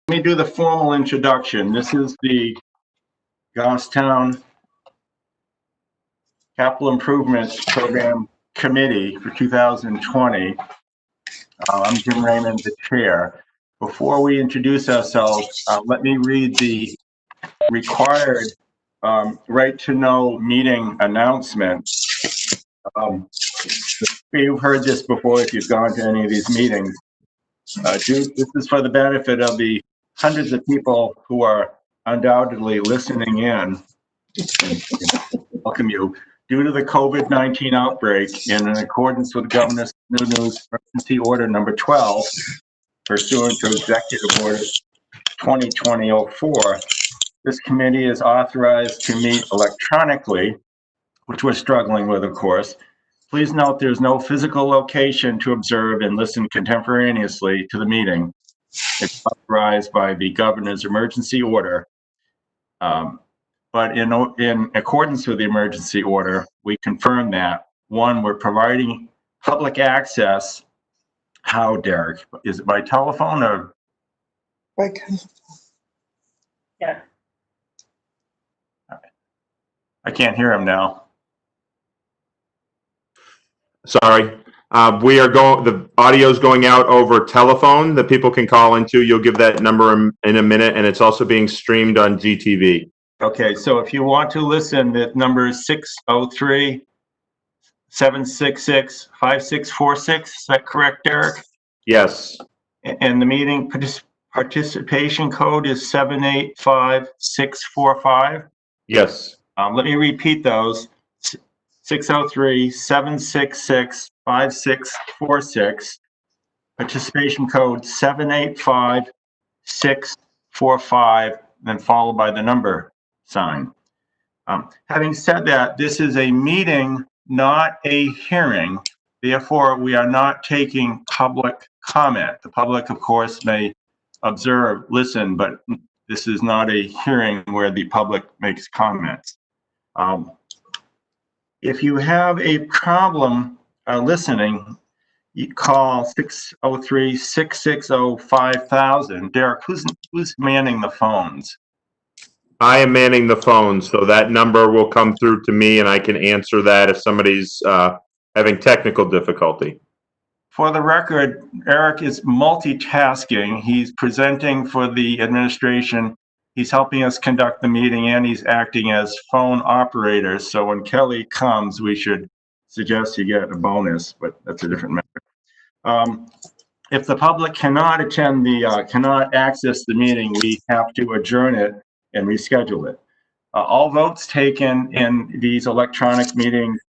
Let me do the formal introduction. This is the Goffstown Capital Improvements Program Committee for 2020. I'm Jim Raymond, the chair. Before we introduce ourselves, let me read the required right to know meeting announcement. You've heard this before if you've gone to any of these meetings. This is for the benefit of the hundreds of people who are undoubtedly listening in. Welcome you. Due to the COVID-19 outbreak and in accordance with Governor's New News Emergency Order number 12, pursuant to Executive Order 2020-04, this committee is authorized to meet electronically, which we're struggling with, of course. Please note there's no physical location to observe and listen contemporaneously to the meeting. It's authorized by the Governor's emergency order. But in accordance with the emergency order, we confirm that, one, we're providing public access. How, Derek? Is it by telephone or? Yeah. I can't hear him now. Sorry. The audio is going out over telephone that people can call into. You'll give that number in a minute, and it's also being streamed on GTV. Okay, so if you want to listen, the number is 603-766-5646. Is that correct, Derek? Yes. And the meeting participation code is 785645. Yes. Let me repeat those. 603-766-5646. Participation code 785645, then followed by the number sign. Having said that, this is a meeting, not a hearing. Therefore, we are not taking public comment. The public, of course, may observe, listen, but this is not a hearing where the public makes comments. If you have a problem listening, you call 603-660-5000. Derek, who's manning the phones? I am manning the phone, so that number will come through to me, and I can answer that if somebody's having technical difficulty. For the record, Eric is multitasking. He's presenting for the administration. He's helping us conduct the meeting, and he's acting as phone operator. So when Kelly comes, we should suggest you get a bonus, but that's a different matter. If the public cannot attend cannot access the meeting, we have to adjourn it and reschedule it. All votes taken in these electronic meetings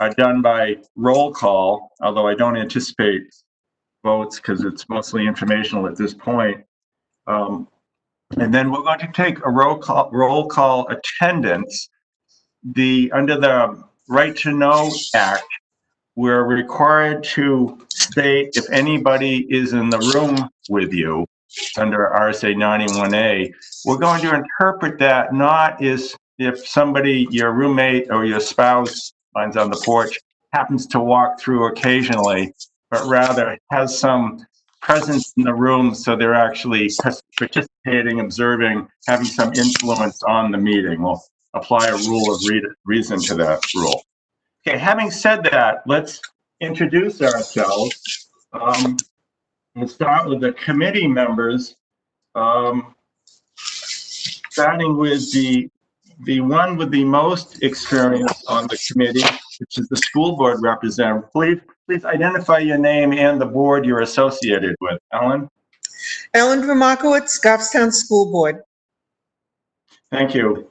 are done by roll call, although I don't anticipate votes because it's mostly informational at this point. And then we're going to take a roll call attendance. Under the Right to Know Act, we're required to state if anybody is in the room with you under RSA 91A. We're going to interpret that not as if somebody, your roommate or your spouse, mine's on the porch, happens to walk through occasionally, but rather has some presence in the room, so they're actually participating, observing, having some influence on the meeting. We'll apply a rule of reason to that rule. Okay, having said that, let's introduce ourselves. We'll start with the committee members, starting with the one with the most experience on the committee, which is the school board representative. Please identify your name and the board you're associated with. Ellen? Ellen Dramakowitz, Goffstown School Board. Thank you.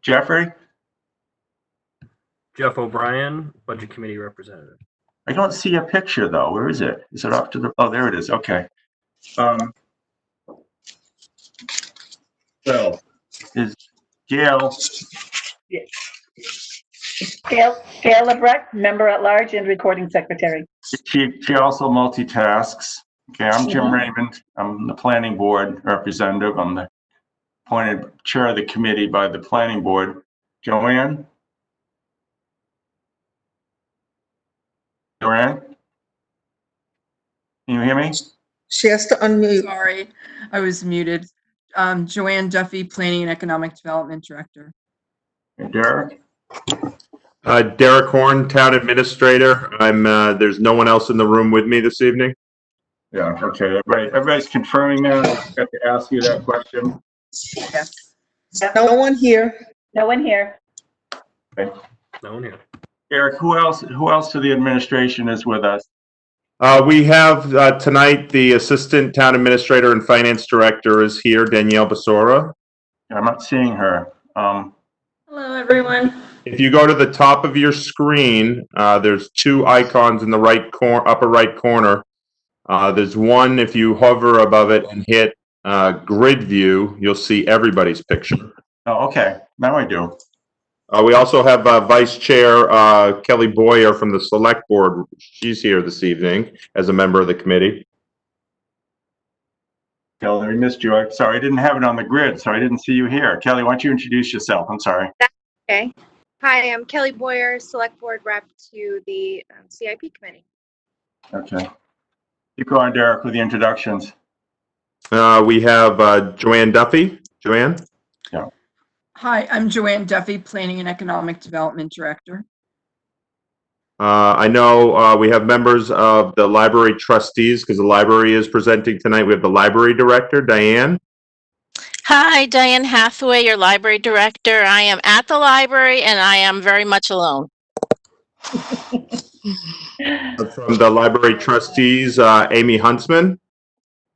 Jeffrey? Jeff O'Brien, Budget Committee Representative. I don't see a picture though. Where is it? Is it off to the, oh, there it is. Okay. So is Gail? Gail Lebrecht, Member at Large and Recording Secretary. She also multitasks. Okay, I'm Jim Raymond. I'm the planning board representative. I'm the appointed chair of the committee by the planning board. Joanne? Joanne? Can you hear me? She has to unmute. Sorry, I was muted. Joanne Duffy, Planning and Economic Development Director. And Derek? Derek Horn, Town Administrator. There's no one else in the room with me this evening. Yeah, okay. Everybody's confirming that. I just got to ask you that question. Yes. No one here. No one here. No one here. Eric, who else to the administration is with us? We have tonight the Assistant Town Administrator and Finance Director is here, Danielle Basora. I'm not seeing her. Hello, everyone. If you go to the top of your screen, there's two icons in the upper right corner. There's one, if you hover above it and hit grid view, you'll see everybody's picture. Oh, okay. Now I do. We also have Vice Chair Kelly Boyer from the Select Board. She's here this evening as a member of the committee. Kelly, we missed you. I'm sorry, I didn't have it on the grid, so I didn't see you here. Kelly, why don't you introduce yourself? I'm sorry. Okay. Hi, I'm Kelly Boyer, Select Board Rep to the CIP Committee. Okay. Keep going, Derek, with the introductions. We have Joanne Duffy. Joanne? Hi, I'm Joanne Duffy, Planning and Economic Development Director. I know we have members of the library trustees because the library is presenting tonight. We have the library director, Diane. Hi, Diane Hathaway, your library director. I am at the library and I am very much alone. From the library trustees, Amy Huntsman.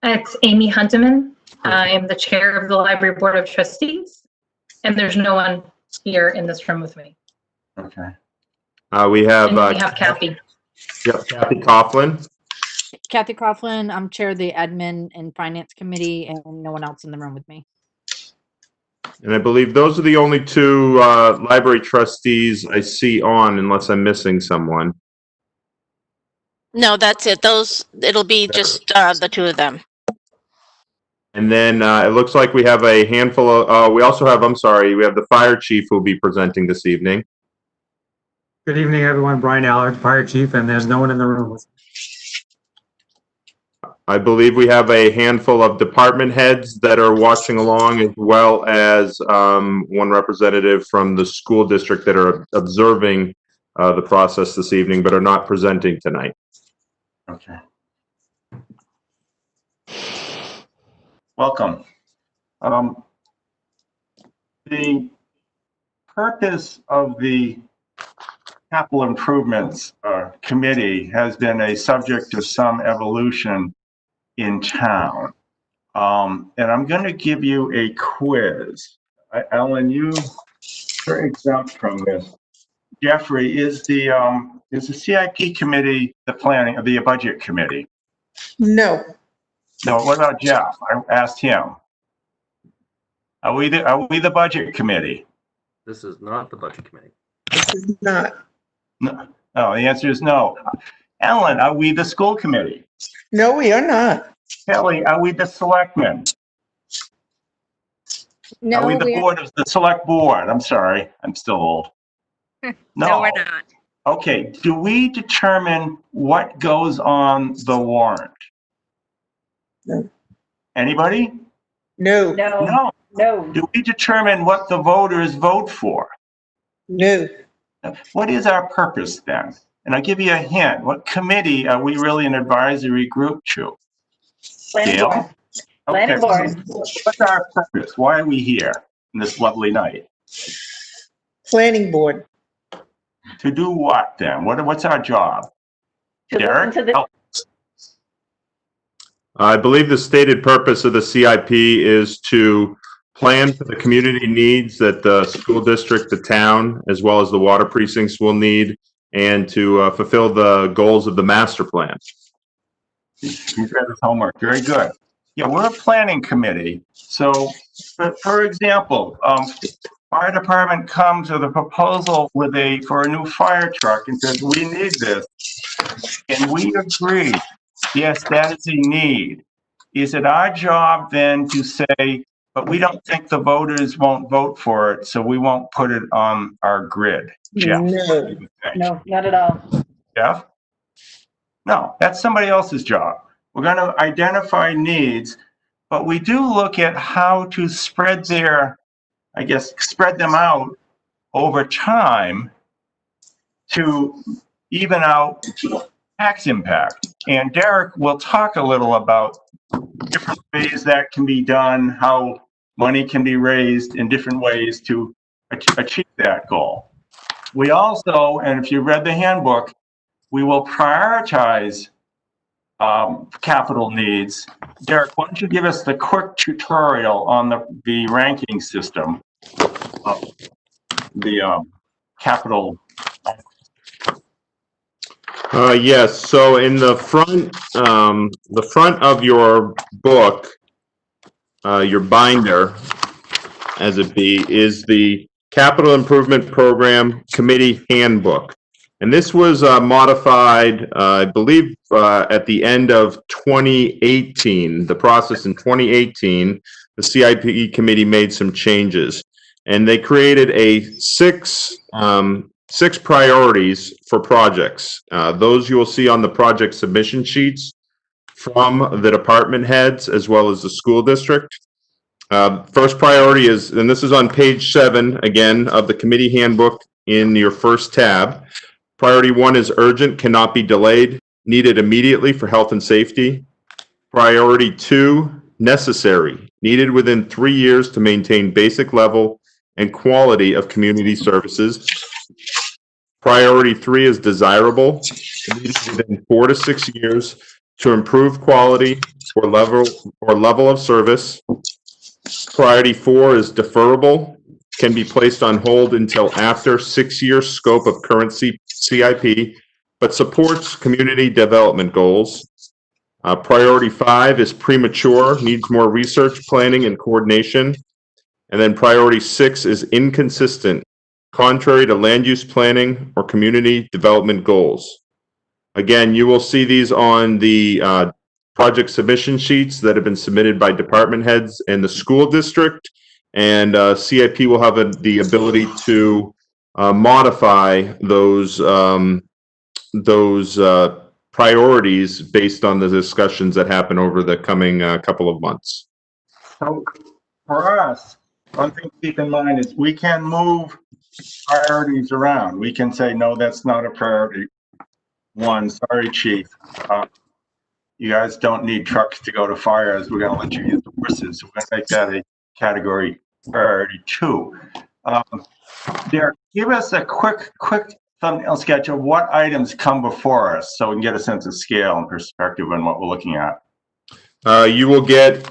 It's Amy Hunteman. I am the chair of the Library Board of Trustees, and there's no one here in this room with me. Okay. We have Kathy. Yep, Kathy Coughlin. Kathy Coughlin, I'm chair of the admin and finance committee, and no one else in the room with me. And I believe those are the only two library trustees I see on, unless I'm missing someone. No, that's it. It'll be just the two of them. And then it looks like we have a handful of, we also have, we have the fire chief who will be presenting this evening. Good evening, everyone. Brian Allard, Fire Chief, and there's no one in the room with me. I believe we have a handful of department heads that are watching along, as well as one representative from the school district that are observing the process this evening, but are not presenting tonight. Okay. Welcome. The purpose of the Capital Improvements Committee has been a subject of some evolution in town. And I'm going to give you a quiz. Ellen, you're exempt from this. Jeffrey, is the CIP committee the budget committee? No. No, what about Jeff? I asked him. Are we the budget committee? This is not the budget committee. This is not. No, the answer is no. Ellen, are we the school committee? No, we are not. Kelly, are we the selectmen? No, Are we the board of the select board? I'm sorry, I'm still old. no, we're not. Okay, do we determine what goes on the warrant? No. Anybody? No. No, No. no. Do we determine what the voters vote for? No. What is our purpose then? And I'll give you a hint. What committee are we really an advisory group to? Planning Gail? board. Planning board. What's our purpose? Why are we here on this lovely night? Planning board. To do what then? What's our job? To Derek? listen to the, I believe the stated purpose of the CIP is to plan for the community needs that the school district, the town, as well as the water precincts will need, and to fulfill the goals of the master plan. He's read his homework. Very good. Yeah, we're a planning committee. So, for example, fire department comes with a proposal for a new fire truck and says, we need this. And we agree, yes, that is a need. Is it our job then to say, but we don't think the voters won't vote for it, so we won't put it on our grid? Jeff? No. no, not at all. Jeff? No, that's somebody else's job. We're going to identify needs, but we do look at how to spread them out over time to even out tax impact. And Derek will talk a little about different ways that can be done, how money can be raised in different ways to achieve that goal. We also, and if you read the handbook, we will prioritize capital needs. Derek, why don't you give us the quick tutorial on the ranking system of the capital? Yes, so in the front of your book, your binder, as it be, is the Capital Improvement Program Committee Handbook. And this was modified, I believe, at the end of 2018. The process in 2018, the CIP committee made some changes. And they created six priorities for projects. Those you will see on the project submission sheets from the department heads as well as the school district. First priority is, and this is on page 7, again, of the committee handbook in your first tab. Priority 1 is urgent, cannot be delayed, needed immediately for health and safety. Priority 2, necessary, needed within 3 years to maintain basic level and quality of community services. Priority 3 is desirable, needed within 4 to 6 years to improve quality or level of service. Priority 4 is deferrable, can be placed on hold until after 6-year scope of current CIP, but supports community development goals. Priority 5 is premature, needs more research, planning, and coordination. And then priority 6 is inconsistent, contrary to land use planning or community development goals. Again, you will see these on the project submission sheets that have been submitted by department heads and the school district, and CIP will have the ability to modify those priorities based on the discussions that happen over the coming couple of months. So for us, one thing to keep in mind is we can move priorities around. We can say, no, that's not a priority 1. Sorry, chief. You guys don't need trucks to go to fires. We're going to let you use the horses. So we're going to make that a category priority 2. Derek, give us a quick thumbnail sketch of what items come before us so we can get a sense of scale and perspective on what we're looking at. You will get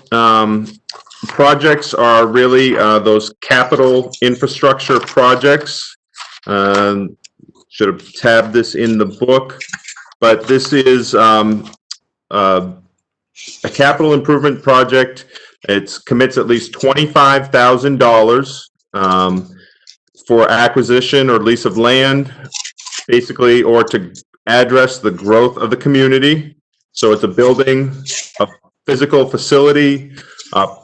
projects are really those capital infrastructure projects. Should have tabbed this in the book, but this is a capital improvement project. It commits at least $25,000 for acquisition or lease of land, basically, or to address the growth of the community. So it's a building, a physical facility,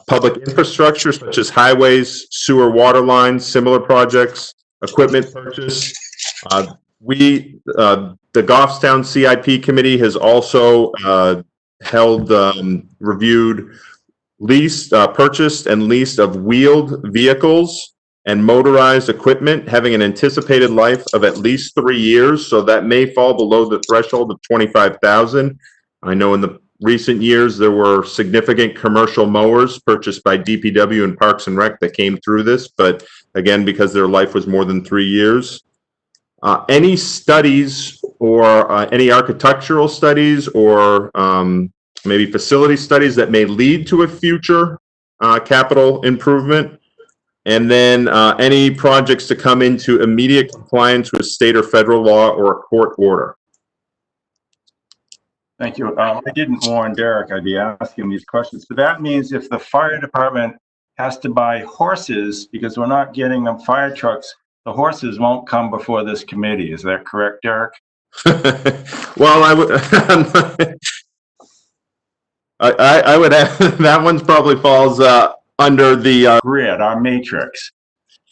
public infrastructure such as highways, sewer, water lines, similar projects, equipment purchase. The Goffstown CIP committee has also reviewed purchased and leased of wheeled vehicles and motorized equipment having an anticipated life of at least 3 years. So that may fall below the threshold of 25,000. I know in the recent years there were significant commercial mowers purchased by DPW and Parks and Rec that came through this, but again, because their life was more than 3 years. Any studies or any architectural studies or maybe facility studies that may lead to a future capital improvement, and then any projects to come into immediate compliance with state or federal law or a court order. Thank you. I didn't warn Derek I'd be asking these questions, but that means if the fire department has to buy horses because we're not getting them fire trucks, the horses won't come before this committee. Is that correct, Derek? Well, I would I would add that one probably falls under the grid, our matrix.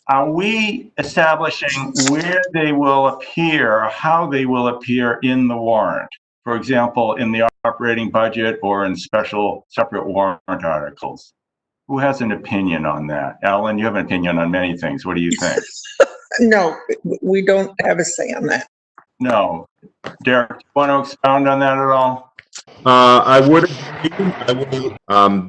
Are we establishing where they will appear or how they will appear in the warrant? For example, in the operating budget or in special separate warrant articles? Who has an opinion on that? Alan, you have an opinion on many things. What do you think? No, we don't have a say on that. No. Derek, do you want to expound on that at all? I would agree.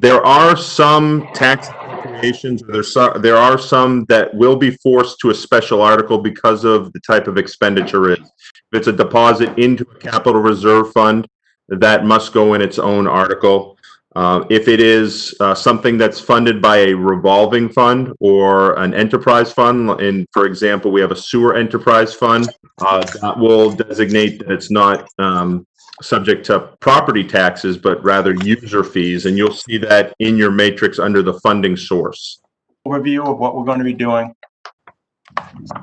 There are some tax appropriations, there are some that will be forced to a special article because of the type of expenditure is. If it's a deposit into a capital reserve fund, that must go in its own article. If it is something that's funded by a revolving fund or an enterprise fund, and for example, we have a sewer enterprise fund, that will designate that it's not subject to property taxes, but rather user fees. And you'll see that in your matrix under the funding source. Overview of what we're going to be doing.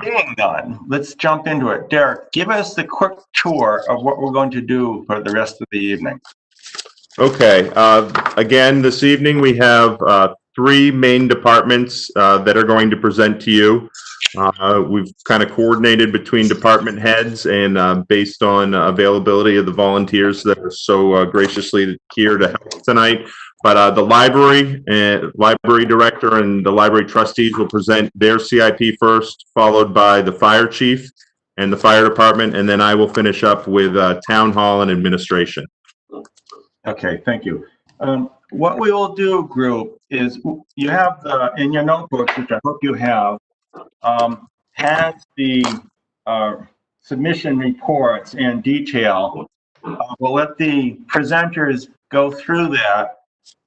Being done, let's jump into it. Derek, give us the quick tour of what we're going to do for the rest of the evening. Okay, again, this evening we have three main departments that are going to present to you. We've kind of coordinated between department heads and based on availability of the volunteers that are so graciously here to help tonight. But the library director and the library trustees will present their CIP first, followed by the fire chief and the fire department, and then I will finish up with town hall and administration. Okay, thank you. What we will do, group, is you have in your notebooks, which I hope you have, has the submission reports in detail. We'll let the presenters go through that.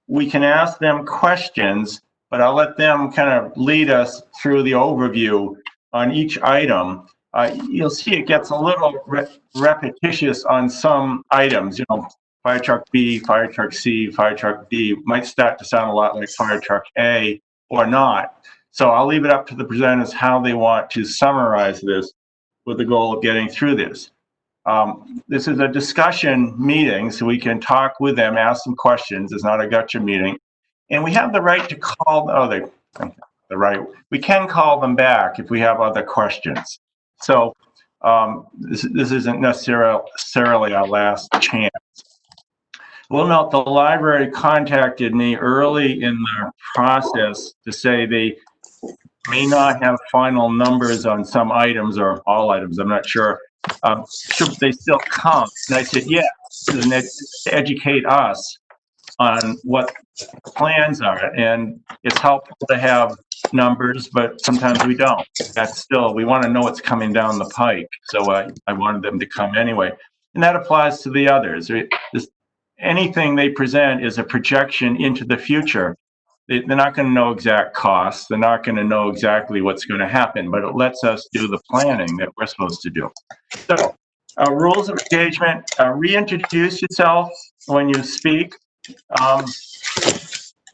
We can ask them questions, but I'll let them kind of lead us through the overview on each item. You'll see it gets a little repetitious on some items, fire truck B, fire truck C, fire truck D might start to sound a lot like fire truck A or not. So I'll leave it up to the presenters how they want to summarize this with the goal of getting through this. This is a discussion meeting, so we can talk with them, ask some questions. It's not a gotcha meeting. And we have the right to call, we can call them back if we have other questions. So this isn't necessarily our last chance. We'll note the library contacted me early in the process to say they may not have final numbers on some items or all items, I'm not sure. Should they still come? And I said, yes, and it's to educate us on what the plans are. And it's helpful to have numbers, but sometimes we don't. That's still, we want to know what's coming down the pike. So I wanted them to come anyway. And that applies to the others. Anything they present is a projection into the future. They're not going to know exact costs. They're not going to know exactly what's going to happen, but it lets us do the planning that we're supposed to do. So, rules of engagement, reintroduce yourself when you speak.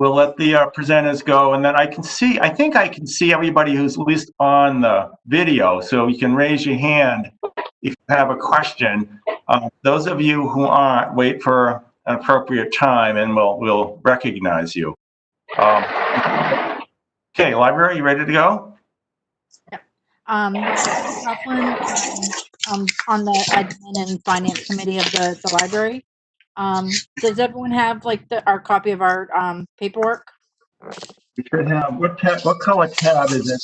We'll let the presenters go, and then I think I can see everybody who's at least on the video, so you can raise your hand if you have a question. Those of you who aren't, wait for an appropriate time and we'll recognize you. Okay, library, you ready to go? Yeah. Coughlin, on the admin and finance committee of the library. Does everyone have like our copy of our paperwork? You should have, what color tab is it?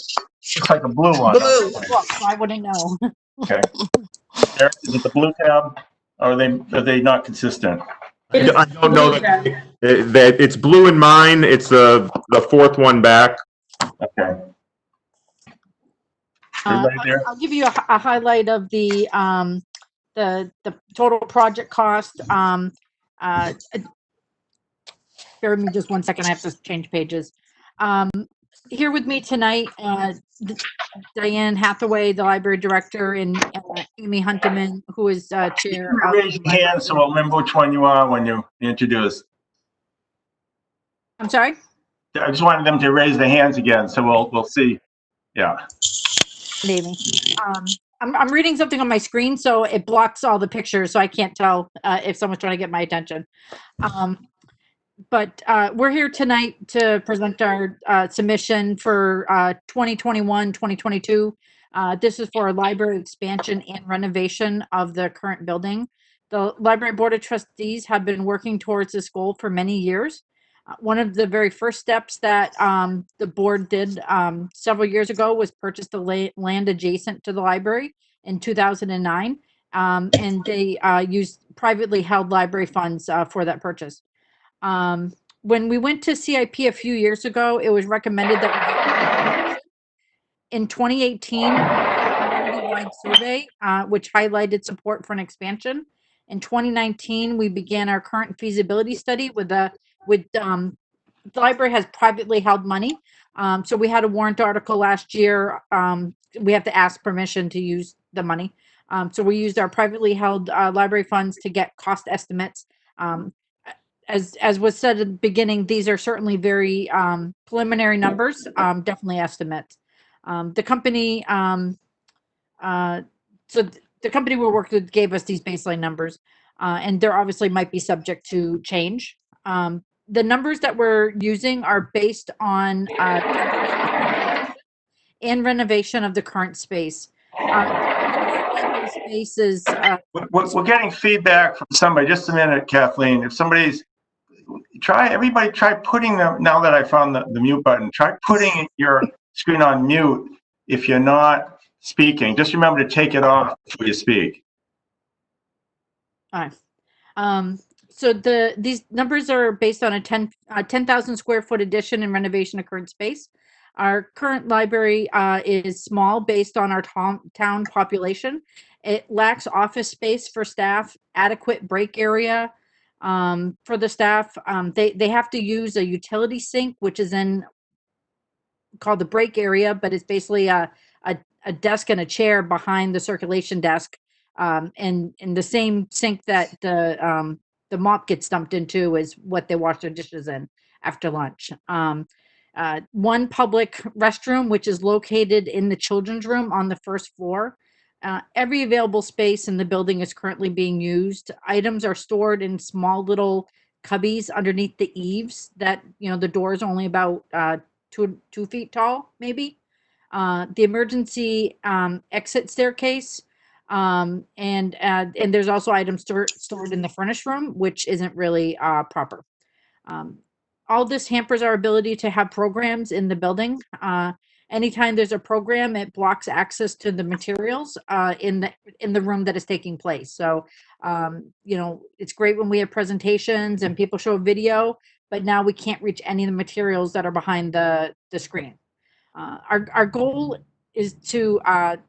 Looks like a blue one. Blue. Well, I wouldn't know. Okay. Eric, is it the blue tab? Or are they not consistent? I don't know that it's blue in mine. It's the fourth one back. Okay. Everybody there? I'll give you a highlight of the total project cost. Bear with me just 1 second. I have to change pages. Here with me tonight, Diane Hathaway, the library director, and Amy Hunteman, who is chair. Raise your hand so I'll remember which one you are when you introduce. I'm sorry? I just wanted them to raise their hands again, so we'll see. Yeah. Maybe. I'm reading something on my screen, so it blocks all the pictures, so I can't tell if someone's trying to get my attention. But we're here tonight to present our submission for 2021-2022. This is for a library expansion and renovation of the current building. The Library Board of Trustees have been working towards this goal for many years. One of the very first steps that the board did several years ago was purchase the land adjacent to the library in 2009. And they used privately held library funds for that purchase. When we went to CIP a few years ago, it was recommended that in 2018, a community-wide survey, which highlighted support for an expansion. In 2019, we began our current feasibility study the library has privately held money. So we had a warrant article last year. We have to ask permission to use the money. So we used our privately held library funds to get cost estimates. As was said at the beginning, these are certainly very preliminary numbers, definitely estimates. The company, the company we worked with gave us these baseline numbers, and there obviously might be subject to change. The numbers that we're using are based on and renovation of the current space. Spaces. We're getting feedback from somebody. Just a minute, Kathleen. If somebody's everybody try putting now that I found the mute button, try putting your screen on mute if you're not speaking. Just remember to take it off before you speak. All right. So these numbers are based on a 10,000 square foot addition and renovation of current space. Our current library is small based on our town population. It lacks office space for staff, adequate break area for the staff. They have to use a utility sink, which is in called the break area, but it's basically a desk and a chair behind the circulation desk, and the same sink that the mop gets dumped into is what they wash their dishes in after lunch. One public restroom, which is located in the children's room on the first floor. Every available space in the building is currently being used. Items are stored in small little cubbies underneath the eaves that, the door is only about 2 feet tall, maybe. The emergency exit staircase, and there's also items stored in the furnace room, which isn't really proper. All this hampers our ability to have programs in the building. Anytime there's a program, it blocks access to the materials in the room that is taking place. So, it's great when we have presentations and people show video, but now we can't reach any of the materials that are behind the screen. Our goal is to,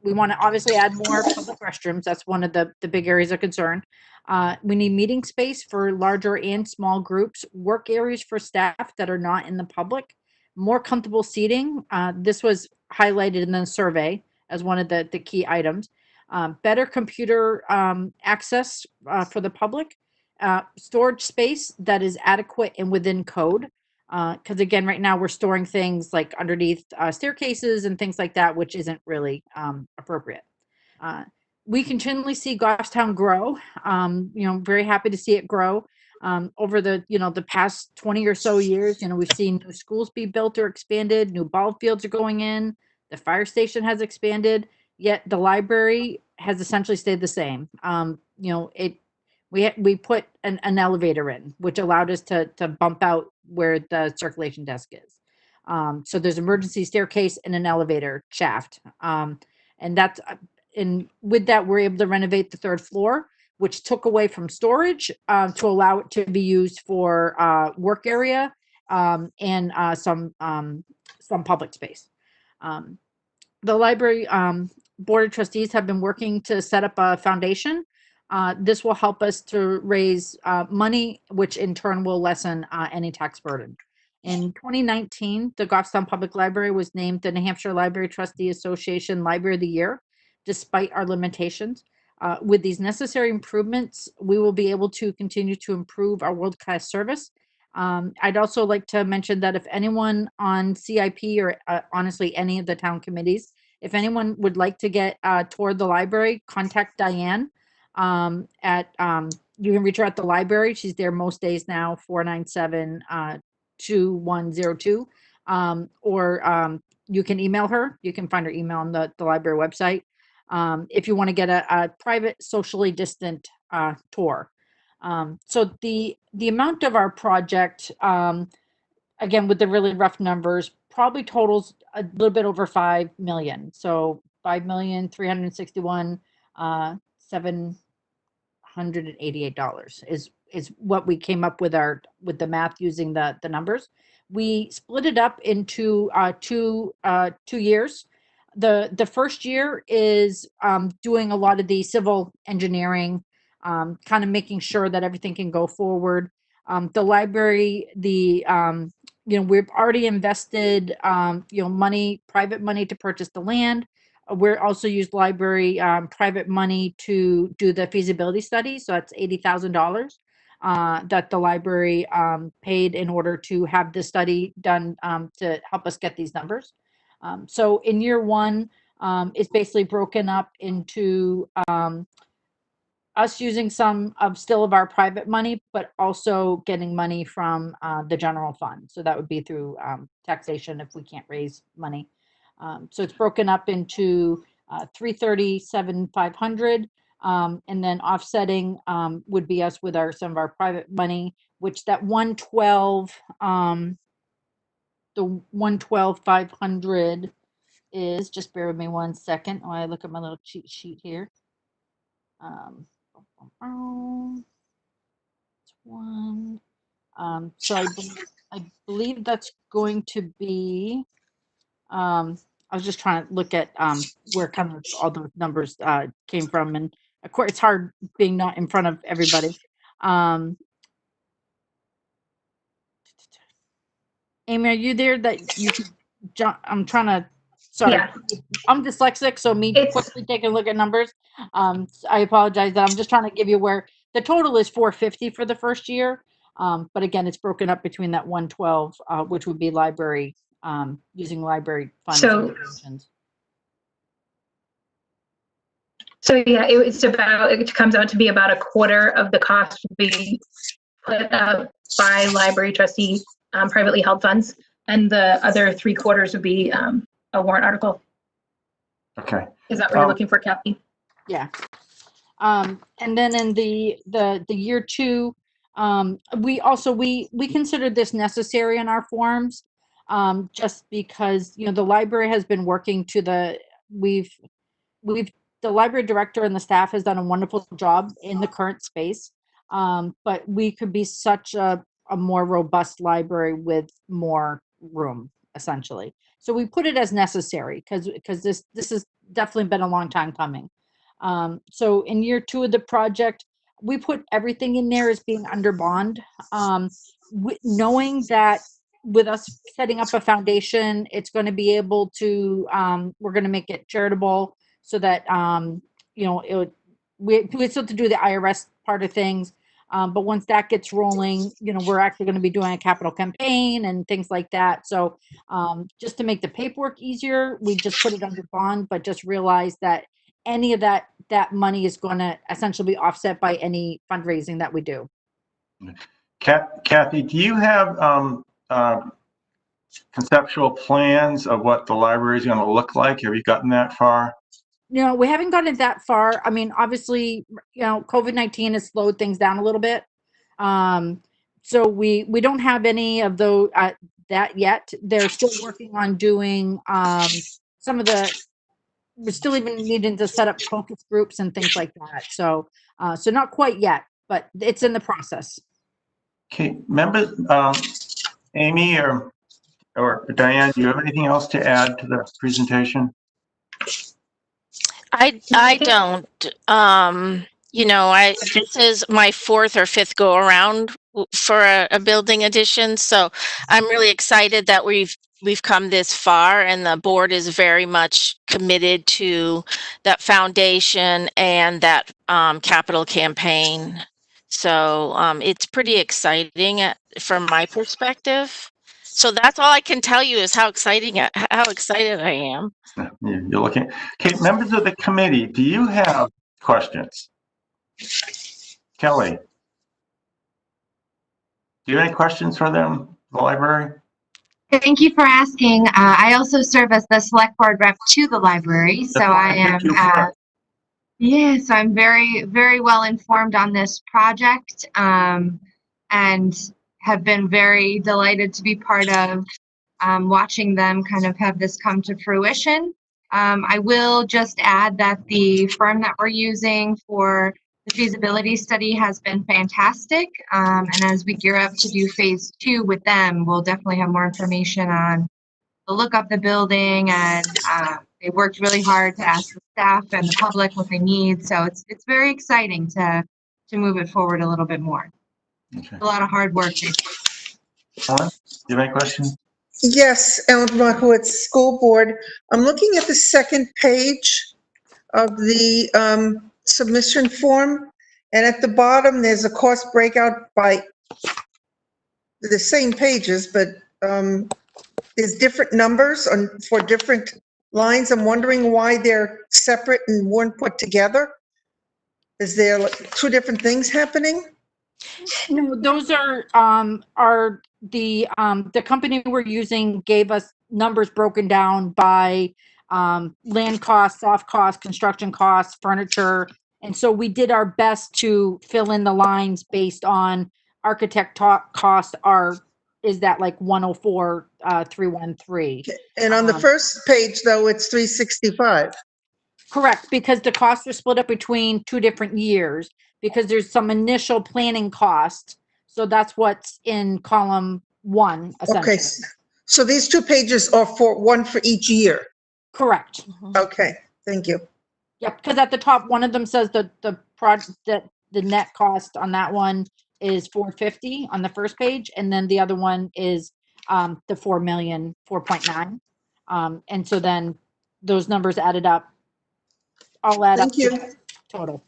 we want to obviously add more public restrooms. That's one of the big areas of concern. We need meeting space for larger and small groups, work areas for staff that are not in the public, more comfortable seating. This was highlighted in the survey as one of the key items. Better computer access for the public, storage space that is adequate and within code. Because again, right now we're storing things like underneath staircases and things like that, which isn't really appropriate. We continually see Goffstown grow. Very happy to see it grow. Over the past 20 or so years, we've seen new schools be built or expanded, new ball fields are going in, the fire station has expanded, yet the library has essentially stayed the same. We put an elevator in, which allowed us to bump out where the circulation desk is. So there's emergency staircase and an elevator shaft. And with that, we're able to renovate the third floor, which took away from storage to allow it to be used for work area and some public space. The library board of trustees have been working to set up a foundation. This will help us to raise money, which in turn will lessen any tax burden. In 2019, the Goffstown Public Library was named the New Hampshire Library Trustee Association Library of the Year, despite our limitations. With these necessary improvements, we will be able to continue to improve our world-class service. I'd also like to mention that if anyone on CIP or honestly any of the town committees, if anyone would like to get toward the library, contact Diane. You can reach her at the library. She's there most days now, 497-2102. Or you can email her. You can find her email on the library website. If you want to get a private, socially distant tour. So the amount of our project, again, with the really rough numbers, probably totals a little bit over 5 million. So 5,361,788 $788 is what we came up with with the math using the numbers. We split it up into two years. The first year is doing a lot of the civil engineering, kind of making sure that everything can go forward. The library, we've already invested money, private money to purchase the land. We're also used library private money to do the feasibility study. So that's $80,000 that the library paid in order to have this study done to help us get these numbers. So in year one, it's basically broken up into us using some of our private money, but also getting money from the general fund. So that would be through taxation if we can't raise money. So it's broken up into 337,500, and then offsetting would be us with some of our private money, which that 112, the 112,500 is. Just bear with me 1 second while I look at my little cheat sheet here. One. So I believe that's going to be. I was just trying to look at where kind of all those numbers came from, and of course it's hard being not in front of everybody. Amy, are you there? That you could jump? I'm trying to. Sorry, Yeah. I'm dyslexic, so me quickly taking a look at numbers. I apologize. That I'm just trying to give you where the total is 450 for the first year, but again, it's broken up between that 112, which would be library. Using library funds. So yeah, it comes out to be about a quarter of the cost would be put up by library trustee privately held funds, and the other 3/4 would be a warrant article. Okay. Is that what you're looking for, Kathy? Yeah. And then in the year two, we considered this necessary in our forms. Just because the library has been working to the library director and the staff has done a wonderful job in the current space, but we could be such a more robust library with more room, essentially. So we put it as necessary because this has definitely been a long time coming. So in year two of the project, we put everything in there as being under bond, knowing that with us setting up a foundation, it's going to be able to, we're going to make it charitable so that, we still have to do the IRS part of things. But once that gets rolling, we're actually going to be doing a capital campaign and things like that. So just to make the paperwork easier, we just put it under bond, but just realize that any of that money is going to essentially be offset by any fundraising that we do. Kathy, do you have conceptual plans of what the library is going to look like? Have you gotten that far? No, we haven't gotten that far. I mean, obviously, COVID-19 has slowed things down a little bit. So we don't have any of those that yet. They're still working on doing some of we're still even needing to set up focus groups and things like that. So not quite yet, but it's in the process. Okay, members, Amy or Diane, do you have anything else to add to the presentation? I don't. This is my 4th or 5th go around for a building addition, so I'm really excited that we've come this far, and the board is very much committed to that foundation and that capital campaign. So it's pretty exciting from my perspective. So that's all I can tell you is how excited I am. You're looking. Okay, members of the committee, do you have questions? Kelly, do you have any questions for them, the library? Thank you for asking. I also serve as the select board rep to the library, so I am. Yes, I'm very, very well informed on this project, and have been very delighted to be part of watching them kind of have this come to fruition. I will just add that the firm that we're using for the feasibility study has been fantastic. And as we gear up to do phase 2 with them, we'll definitely have more information on the look of the building, and they worked really hard to ask the staff and the public what they need. So it's very exciting to move it forward a little bit more. Okay. A lot of hard work. Ellen, do you have any questions? Yes, Ellen Markowitz, School Board. I'm looking at the second page of the submission form, and at the bottom, there's a cost breakout by the same pages, but there's different numbers for different lines. I'm wondering why they're separate and weren't put together. Is there like 2 different things happening? No, those are the company we're using gave us numbers broken down by land costs, soft costs, construction costs, furniture. And so we did our best to fill in the lines based on architect cost is that like 104,313. And on the first page, though, it's 365. Correct, because the costs are split up between 2 different years, because there's some initial planning cost. So that's what's in column 1, essentially. Okay, so these 2 pages are one for each year. Correct. Okay, thank you. Yep, because at the top, one of them says the project that the net cost on that one is 450 on the first page, and then the other one is the 4,000,000, 4.9. And so then those numbers added up, all add up Thank you. to total.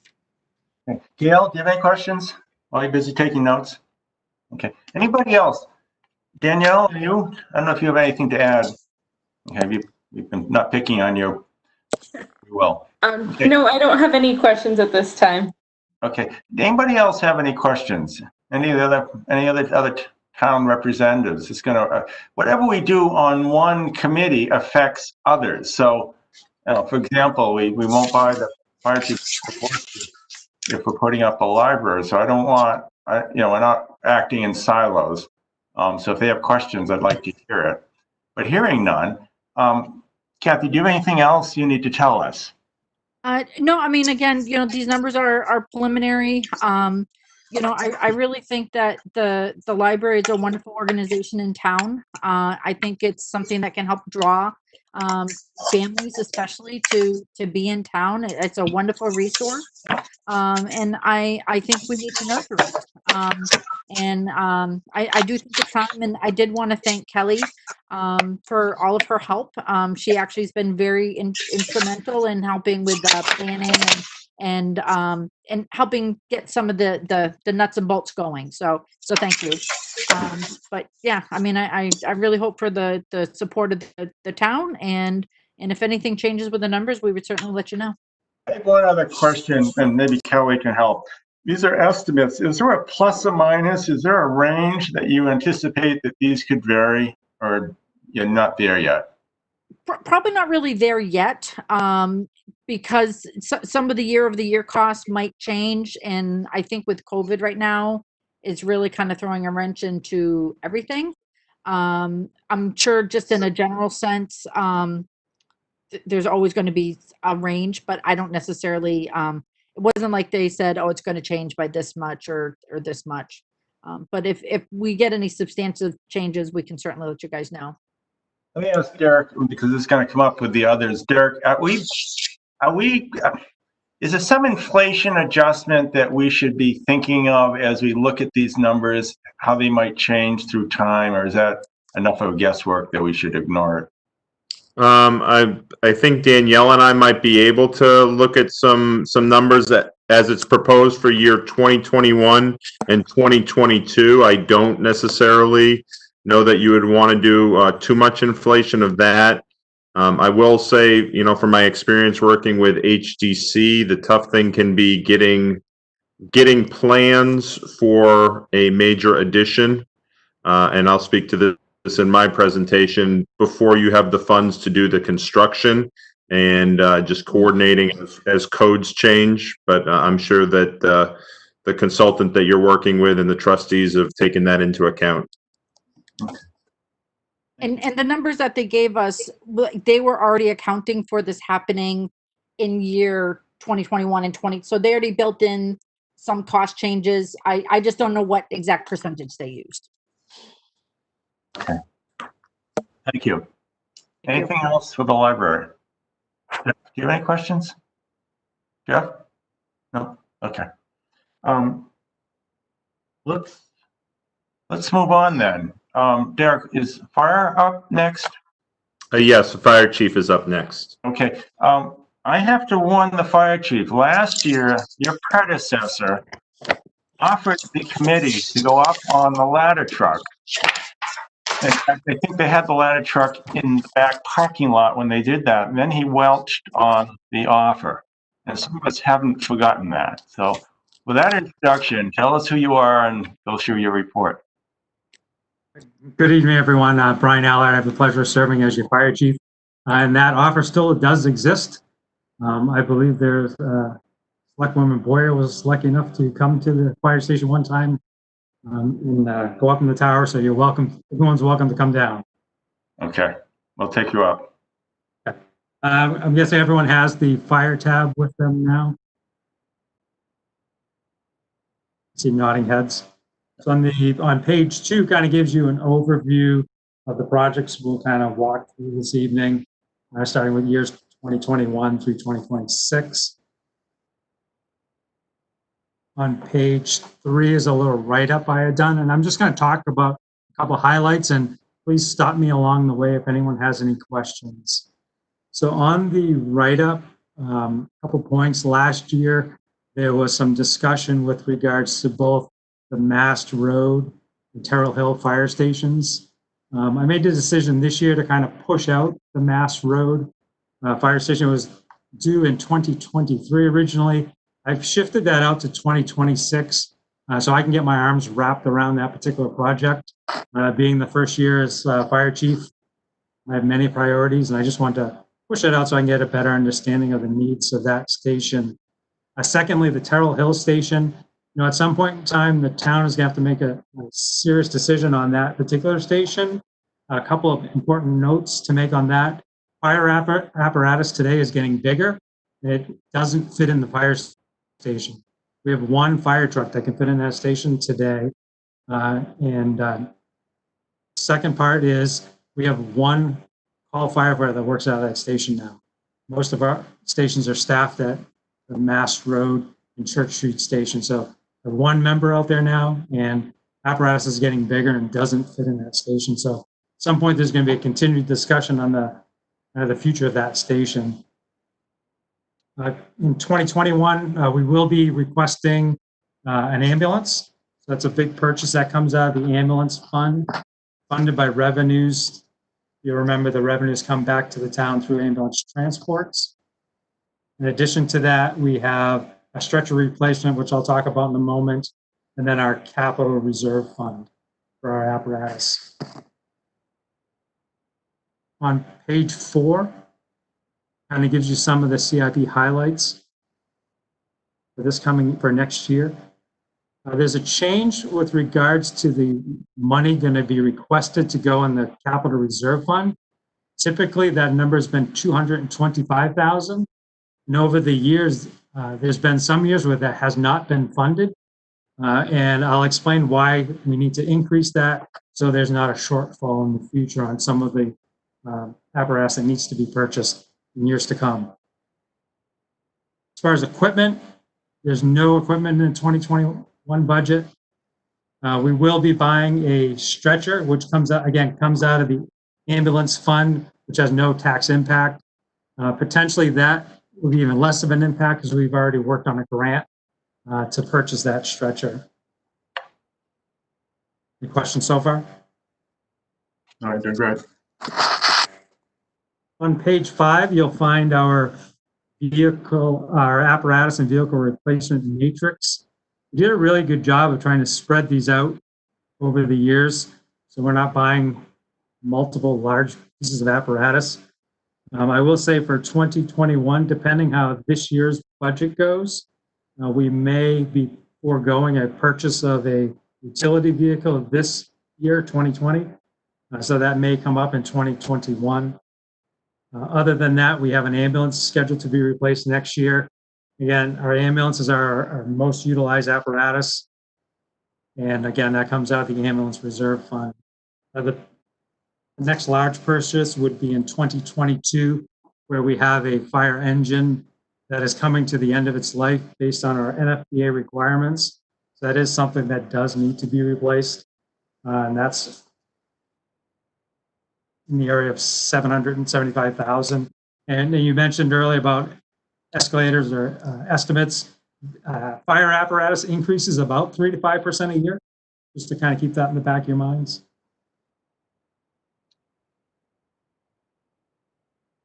Okay. Gail, do you have any questions? While you're busy taking notes? Okay. Anybody else? Danielle, I don't know if you have anything to add. Okay, we've been not picking on you. You will. Okay. No, I don't have any questions at this time. Okay. Anybody else have any questions? Any other town representatives? It's gonna whatever we do on one committee affects others. So, for example, we won't buy the fire chief if we're putting up a library. So I don't want, we're not acting in silos. So if they have questions, I'd like to hear it. But hearing none, Kathy, do you have anything else you need to tell us? No, I mean, again, these numbers are preliminary. I really think that the library is a wonderful organization in town. I think it's something that can help draw families, especially to be in town. It's a wonderful resource, and I think we need to nurture it. I do think it's time, and I did want to thank Kelly for all of her help. She actually has been very instrumental in helping with planning and helping get some of the nuts and bolts going. So thank you. But yeah, I mean, I really hope for the support of the town, and if anything changes with the numbers, we would certainly let you know. I have one other question, and maybe Kelly can help. These are estimates. Is there a plus or minus? Is there a range that you anticipate that these could vary, or you're not there yet? Probably not really there yet, because some of the year-over-the-year costs might change, and I think with COVID right now, it's really kind of throwing a wrench into everything. I'm sure just in a general sense, there's always going to be a range, but I don't necessarily, it wasn't like they said, oh, it's going to change by this much or this much. But if we get any substantive changes, we can certainly let you guys know. Let me ask Derek, because it's going to come up with the others. Derek, is there some inflation adjustment that we should be thinking of as we look at these numbers, how they might change through time, or is that enough of guesswork that we should ignore it? I think Danielle and I might be able to look at some numbers that, as it's proposed for year 2021 and 2022. I don't necessarily know that you would want to do too much inflation of that. I will say, from my experience working with HDC, the tough thing can be getting plans for a major addition. And I'll speak to this in my presentation. Before you have the funds to do the construction, and just coordinating as codes change. But I'm sure that the consultant that you're working with and the trustees have taken that into account. And the numbers that they gave us, they were already accounting for this happening in year 2021 and 20. So they already built in some cost changes. I just don't know what exact percentage they used. Okay. Thank you. Anything else for the library? Do you have any questions? Jeff? No? Okay. Let's move on then. Derek, is fire up next? Yes, the fire chief is up next. Okay. I have to warn the fire chief. Last year, your predecessor offered the committee to go up on the ladder truck. In fact, I think they had the ladder truck in the back parking lot when they did that. And then he welched on the offer. And some of us haven't forgotten that. So with that introduction, tell us who you are and go through your report. Good evening, everyone. Brian Allard. I have the pleasure of serving as your fire chief. And that offer still does exist. I believe there's Selectwoman Boyer was lucky enough to come to the fire station one time and go up in the tower. So you're welcome. Everyone's welcome to come down. Okay, we'll take you up. I'm guessing everyone has the fire tab with them now. I see nodding heads. So on page 2 kind of gives you an overview of the projects we'll kind of walk through this evening, starting with years 2021 through 2026. On page 3 is a little write-up I had done, and I'm just going to talk about a couple highlights, and please stop me along the way if anyone has any questions. So on the write-up, a couple points. Last year, there was some discussion with regards to both the Mast Road and Terrell Hill fire stations. I made the decision this year to kind of push out the Mast Road. Fire station was due in 2023 originally. I've shifted that out to 2026 so I can get my arms wrapped around that particular project. Being the first year as fire chief, I have many priorities, and I just want to push it out so I can get a better understanding of the needs of that station. Secondly, the Terrell Hill station. At some point in time, the town is going to have to make a serious decision on that particular station. A couple of important notes to make on that. Fire apparatus today is getting bigger. It doesn't fit in the fire station. We have one fire truck that can fit in that station today. Second part is we have one call firefighter that works out of that station now. Most of our stations are staffed at the Mast Road and Church Street station. So there's one member out there now, and apparatus is getting bigger and doesn't fit in that station. So at some point, there's going to be a continued discussion on the future of that station. In 2021, we will be requesting an ambulance. So that's a big purchase that comes out of the ambulance fund, funded by revenues. You'll remember the revenues come back to the town through ambulance transports. In addition to that, we have a stretcher replacement, which I'll talk about in a moment, and then our capital reserve fund for our apparatus. On page 4, kind of gives you some of the CIP highlights for next year. There's a change with regards to the money going to be requested to go in the capital reserve fund. Typically, that number has been $225,000. And over the years, there's been some years where that has not been funded. And I'll explain why we need to increase that so there's not a shortfall in the future on some of the apparatus that needs to be purchased in years to come. As far as equipment, there's no equipment in the 2021 budget. We will be buying a stretcher, which comes out of the ambulance fund, which has no tax impact. Potentially that will be even less of an impact because we've already worked on a grant to purchase that stretcher. Any questions so far? All right, they're good. On page 5, you'll find our apparatus and vehicle replacement matrix. We did a really good job of trying to spread these out over the years, so we're not buying multiple large pieces of apparatus. I will say for 2021, depending how this year's budget goes, we may be foregoing a purchase of a utility vehicle this year, 2020. So that may come up in 2021. Other than that, we have an ambulance scheduled to be replaced next year. Again, our ambulances are our most utilized apparatus. And again, that comes out of the ambulance reserve fund. The next large purchase would be in 2022, where we have a fire engine that is coming to the end of its life based on our NFPA requirements. So that is something that does need to be replaced. And that's in the area of $775,000. And you mentioned earlier about escalators or estimates. Fire apparatus increases about 3 to 5% a year, just to kind of keep that in the back of your minds.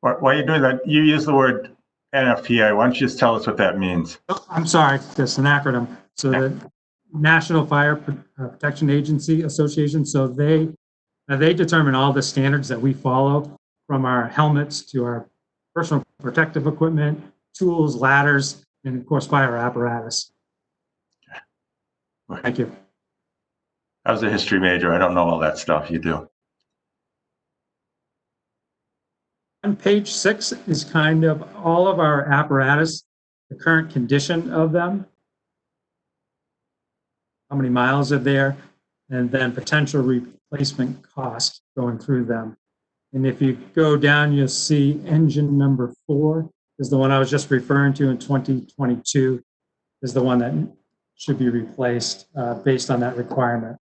While you're doing that, you use the word NFPA. Why don't you just tell us what that means? Oh, I'm sorry, that's an acronym. So the National Fire Protection Agency Association, so they determine all the standards that we follow, from our helmets to our personal protective equipment, tools, ladders, and of course, fire apparatus. Thank you. I was a history major. I don't know all that stuff. You do. On page 6 is kind of all of our apparatus, the current condition of them, how many miles are there, and then potential replacement cost going through them. And if you go down, you'll see engine number 4 is the one I was just referring to in 2022, is the one that should be replaced based on that requirement.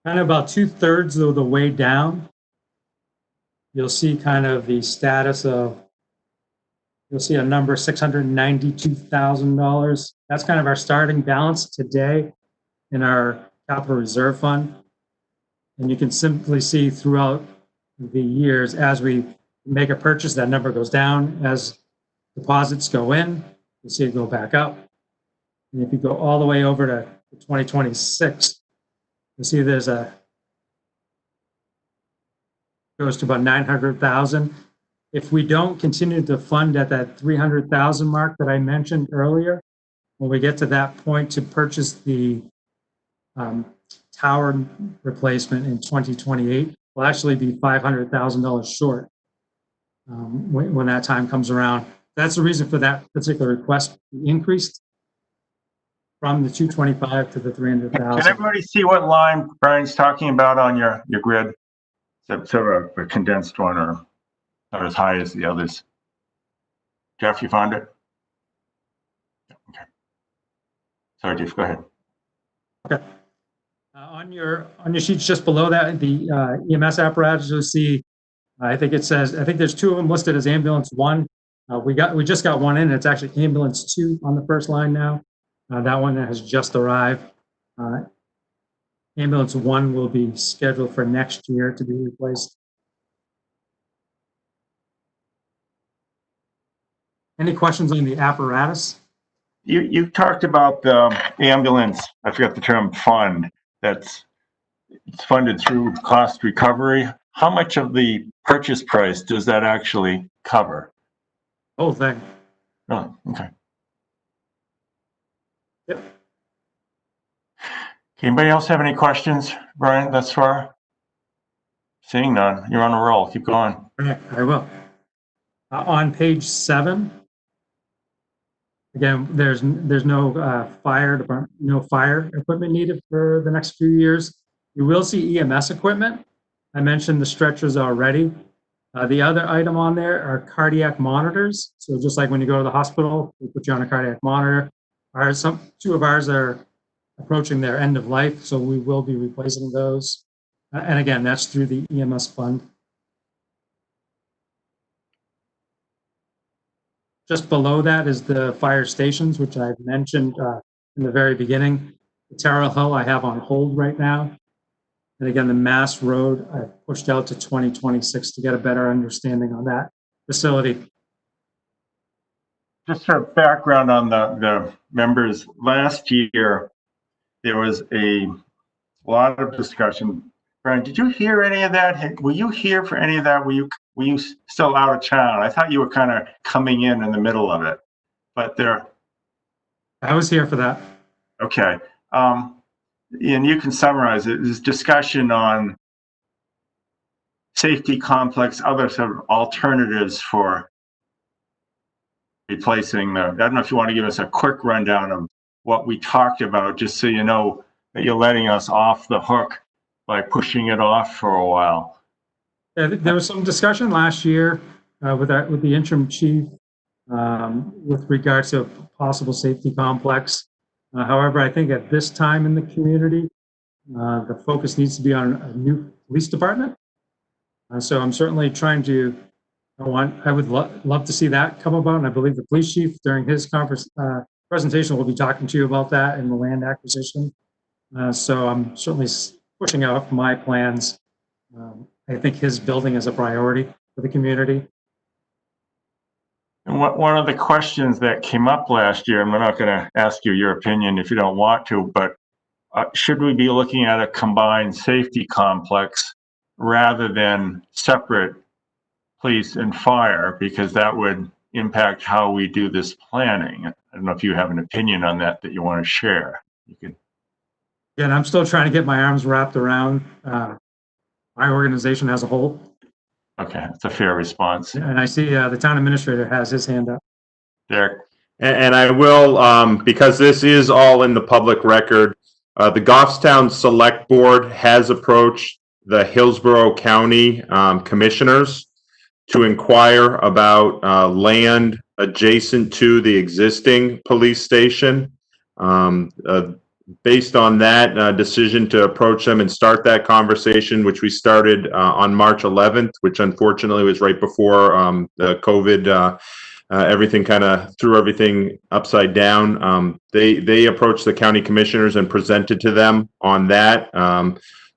Kind of about 2/3 of the way down, you'll see kind of the status of, you'll see a number $692,000. That's kind of our starting balance today in our capital reserve fund. And you can simply see throughout the years, as we make a purchase, that number goes down. As deposits go in, you see it go back up. And if you go all the way over to 2026, you see there's goes to about 900,000. If we don't continue to fund at that 300,000 mark that I mentioned earlier, when we get to that point to purchase the tower replacement in 2028, we'll actually be $500,000 short when that time comes around. That's the reason for that particular request increased from the 225 to the 300,000. Can everybody see what line Brian's talking about on your grid? It's sort of a condensed one, or not as high as the others. Jeff, you found it? Okay. Sorry, Jeff, go ahead. Okay. On your sheets just below that, the EMS apparatus, you'll see, I think it says, I think there's 2 of them listed as ambulance 1. We just got one in. It's actually ambulance 2 on the first line now. That one has just arrived. Ambulance 1 will be scheduled for next year to be replaced. Any questions on the apparatus? You talked about the ambulance, I forget the term, fund, it's funded through cost recovery. How much of the purchase price does that actually cover? Whole thing. Oh, okay. Yep. Anybody else have any questions, Brian, thus far? Seeing none, you're on a roll. Keep going. I will. On page 7, again, there's no fire department, no fire equipment needed for the next few years. You will see EMS equipment. I mentioned the stretchers already. The other item on there are cardiac monitors. So just like when you go to the hospital, we put you on a cardiac monitor. 2 of ours are approaching their end of life, so we will be replacing those. And again, that's through the EMS fund. Just below that is the fire stations, which I mentioned in the very beginning. The Terrell Hill I have on hold right now. And again, the Mass Road I've pushed out to 2026 to get a better understanding on that facility. Just for background on the members, last year, there was a lot of discussion Brian, did you hear any of that? Were you here for any of that? Were you still out of town? I thought you were kind of coming in the middle of it, but there. I was here for that. Okay. And you can summarize it. There's discussion on safety complex, other sort of alternatives for replacing the, I don't know if you want to give us a quick rundown of what we talked about, just so you know that you're letting us off the hook by pushing it off for a while. There was some discussion last year with the interim chief with regards to a possible safety complex. However, I think at this time in the community, the focus needs to be on a new police department. So I'm certainly trying to, I would love to see that come about. And I believe the police chief during his presentation will be talking to you about that in the land acquisition. So I'm certainly pushing out my plans. I think his building is a priority for the community. And one of the questions that came up last year, and we're not going to ask you your opinion if you don't want to, but should we be looking at a combined safety complex rather than separate police and fire, because that would impact how we do this planning? I don't know if you have an opinion on that you want to share. You can. Yeah, and I'm still trying to get my arms wrapped around my organization as a whole. Okay, that's a fair response. And I see the town administrator has his hand up. Derek. And I will, because this is all in the public record, the Goffstown Select Board has approached the Hillsborough County commissioners to inquire about land adjacent to the existing police station. Based on that decision to approach them and start that conversation, which we started on March 11th, which unfortunately was right before the COVID, everything kind of threw everything upside down. They approached the county commissioners and presented to them on that.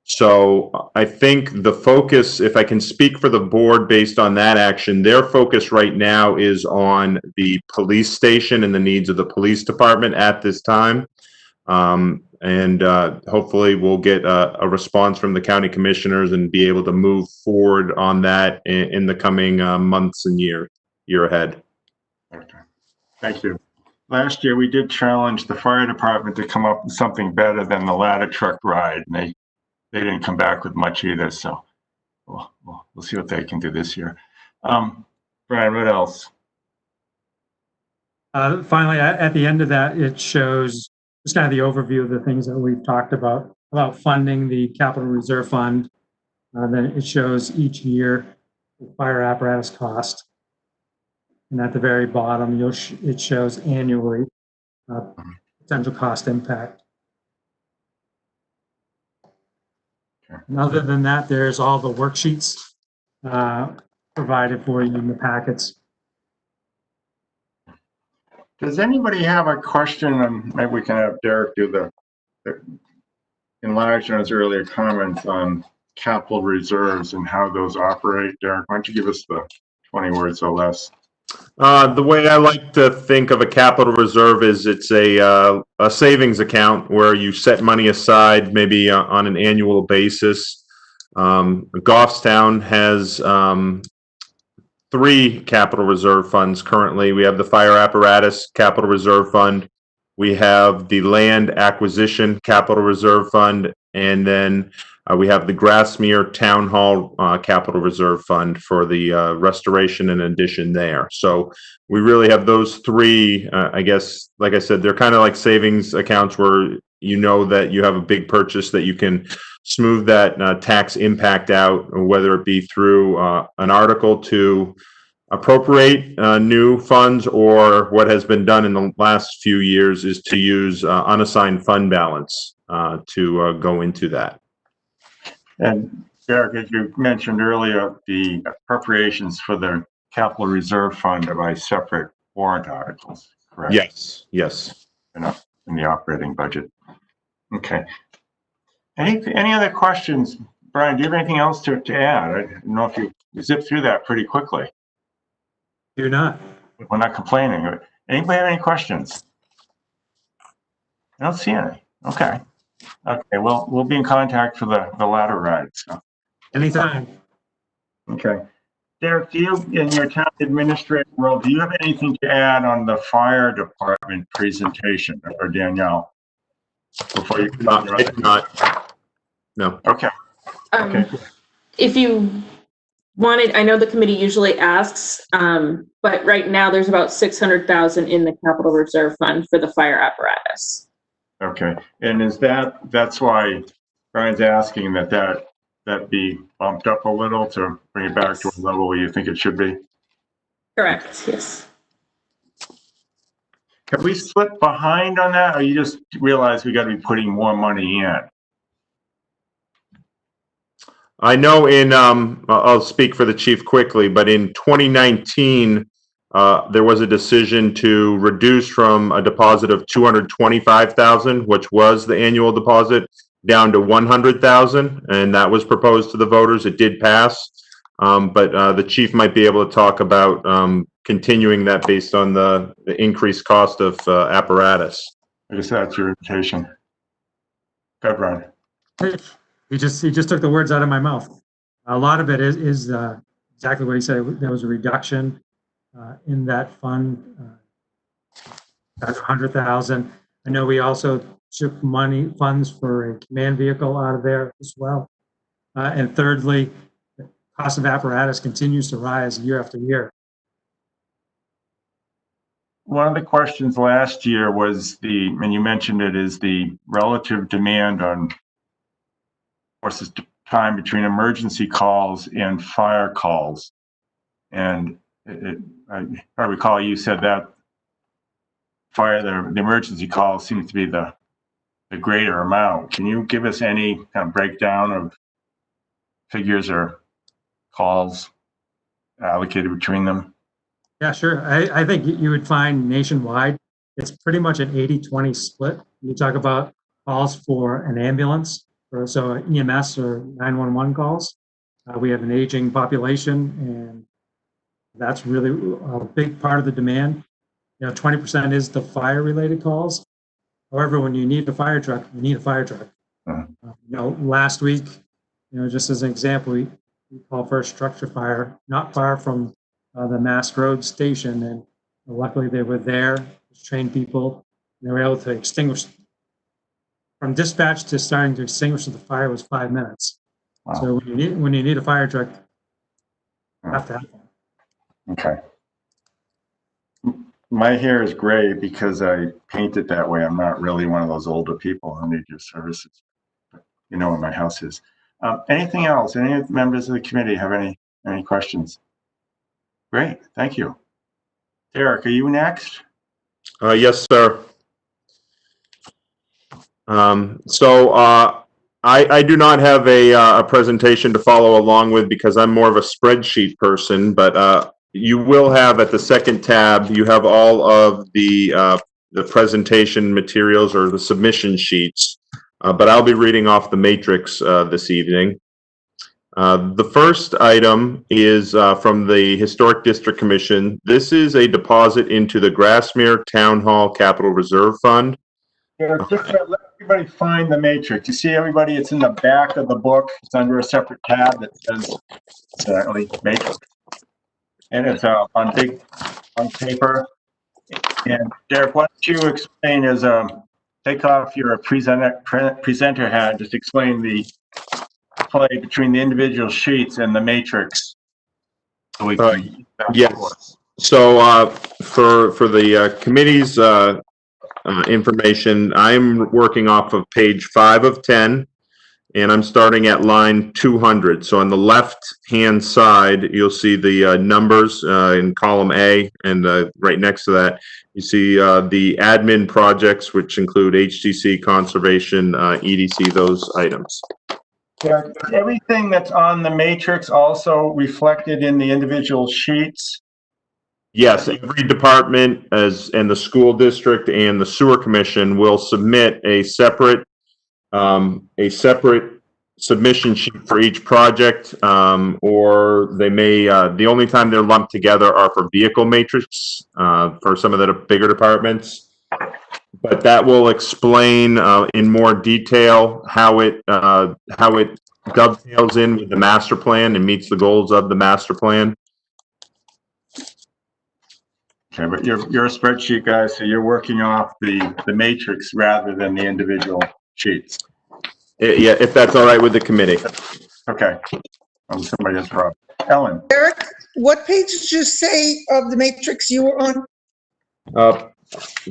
So I think the focus, if I can speak for the board based on that action, their focus right now is on the police station and the needs of the police department at this time. And hopefully we'll get a response from the county commissioners and be able to move forward on that in the coming months and year ahead. Okay. Thank you. Last year we did challenge the fire department to come up with something better than the ladder truck ride, and they didn't come back with much either. So we'll see what they can do this year. Brian, what else? Finally, at the end of that, it shows just kind of the overview of the things that we've talked about funding the capital reserve fund. Then it shows each year the fire apparatus cost. And at the very bottom, it shows annually potential cost impact. And other than that, there's all the worksheets provided for you in the packets. Does anybody have a question? And maybe we can have Derek do the enlarge on his earlier comments on capital reserves and how those operate. Derek, why don't you give us the 20 words or less? The way I like to think of a capital reserve is it's a savings account where you set money aside maybe on an annual basis. Goffstown has 3 capital reserve funds currently. We have the fire apparatus capital reserve fund. We have the land acquisition capital reserve fund. And then we have the Grassmere Town Hall capital reserve fund for the restoration and addition there. So we really have those 3, I guess, like I said, they're kind of like savings accounts where you know that you have a big purchase that you can smooth that tax impact out, whether it be through an article to appropriate new funds, or what has been done in the last few years is to use unassigned fund balance to go into that. And Derek, as you mentioned earlier, the appropriations for the capital reserve fund are by separate warrant articles, correct? Yes, yes. Enough in the operating budget. Okay. Any other questions? Brian, do you have anything else to add? I don't know if you zipped through that pretty quickly. Do not. We're not complaining. Anybody have any questions? I don't see any. Okay. Okay, well, we'll be in contact for the ladder ride, so. Anytime. Okay. Derek, do you, in your town administrator role, do you have anything to add on the fire department presentation, or Danielle? Before you. I do not. No. Okay. Okay. If you wanted, I know the committee usually asks, but right now there's about 600,000 in the capital reserve fund for the fire apparatus. Okay. And is that's why Brian's asking that be bumped up a little to bring it back to a level where you think it should be? Correct, yes. Have we slipped behind on that, or you just realize we got to be putting more money in? I know I'll speak for the chief quickly, but in 2019, there was a decision to reduce from a deposit of 225,000, which was the annual deposit, down to 100,000, and that was proposed to the voters. It did pass, but the chief might be able to talk about continuing that based on the increased cost of apparatus. I guess that's your invitation. Go ahead, Brian. He just took the words out of my mouth. A lot of it is exactly what he said. There was a reduction in that fund, that's 100,000. I know we also took funds for a command vehicle out of there as well. And thirdly, the cost of apparatus continues to rise year after year. One of the questions last year was and you mentioned it, is the relative demand on forces time between emergency calls and fire calls. And I recall you said that the emergency calls seems to be the greater amount. Can you give us any kind of breakdown of figures or calls allocated between them? Yeah, sure. I think you would find nationwide, it's pretty much an 80-20 split. You talk about calls for an ambulance, so EMS or 911 calls. We have an aging population, and that's really a big part of the demand. 20% is the fire-related calls. However, when you need a fire truck, you need a fire truck. Last week, just as an example, we called for a structure fire not far from the Mass Road station, and luckily they were there, trained people, and they were able to extinguish. From dispatch to starting to extinguish the fire was 5 minutes. Wow. So when you need a fire truck, you have to have one. Okay. My hair is gray because I paint it that way. I'm not really one of those older people who need your services. But you know what my house is. Anything else? Any members of the committee have any questions? Great, thank you. Derek, are you next? Yes, sir. I do not have a presentation to follow along with because I'm more of a spreadsheet person, but you will have at the second tab, you have all of the presentation materials or the submission sheets, but I'll be reading off the matrix this evening. The first item is from the Historic District Commission. This is a deposit into the Grassmere Town Hall Capital Reserve Fund. Yeah, just to let everybody find the matrix. You see everybody, it's in the back of the book. It's under a separate tab that says matrix. And it's on paper. And Derek, why don't you explain take off your presenter hat, just explain the play between the individual sheets and the matrix. Yes. So for the committee's information, I'm working off of page 5 of 10, and I'm starting at line 200. So on the left-hand side, you'll see the numbers in column A, and right next to that, you see the admin projects, which include HTC, conservation, EDC, those items. Yeah, everything that's on the matrix also reflected in the individual sheets. Yes, every department and the school district and the sewer commission will submit a separate submission sheet for each project, or they may, the only time they're lumped together are for vehicle matrix for some of the bigger departments. but that will explain in more detail how it dovetails in with the master plan and meets the goals of the master plan. Okay, but you're a spreadsheet guy, so you're working off the matrix rather than the individual sheets. Yeah, if that's all right with the committee. Okay. Somebody has a problem. Ellen? Eric, what page did you say of the matrix you were on?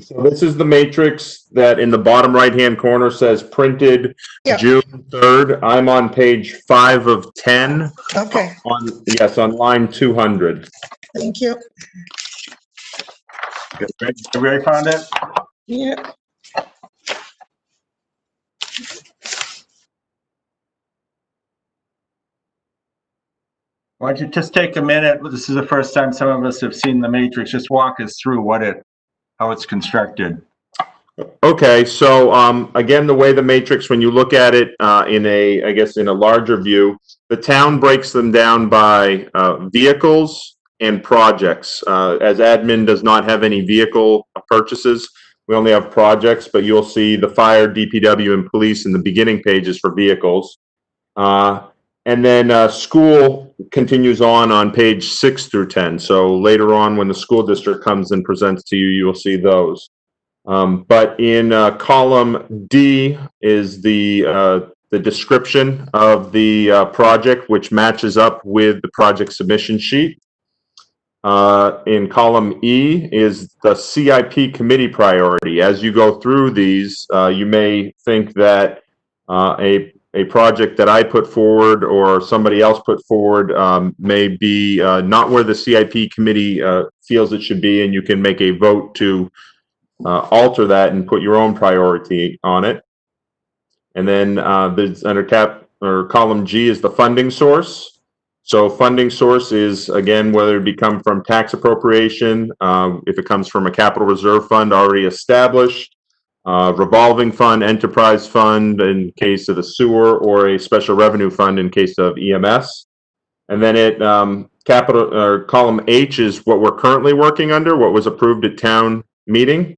So this is the matrix that in the bottom right-hand corner says printed Yeah. June 3rd. I'm on page 5 of 10. Okay, On line 200. thank you. Everybody found it? Yeah. Why don't you just take a minute? This is the first time some of us have seen the matrix. Just walk us through how it's constructed. Okay, so again, the way the matrix, when you look at it in a larger view, the town breaks them down by vehicles and projects. As admin does not have any vehicle purchases, we only have projects, but you'll see the fire, DPW, and police in the beginning pages for vehicles. And then school continues on page 6 through 10. So later on, when the school district comes and presents to you, you'll see those. But in column D is the description of the project, which matches up with the project submission sheet. In column E is the CIP committee priority. As you go through these, you may think that a project that I put forward or somebody else put forward may be not where the CIP committee feels it should be, and you can make a vote to alter that and put your own priority on it. And then there's under column G is the funding source. So funding source is, again, whether it come from tax appropriation, if it comes from a capital reserve fund already established, revolving fund, enterprise fund in case of the sewer, or a special revenue fund in case of EMS. And then column H is what we're currently working under, what was approved at town meeting.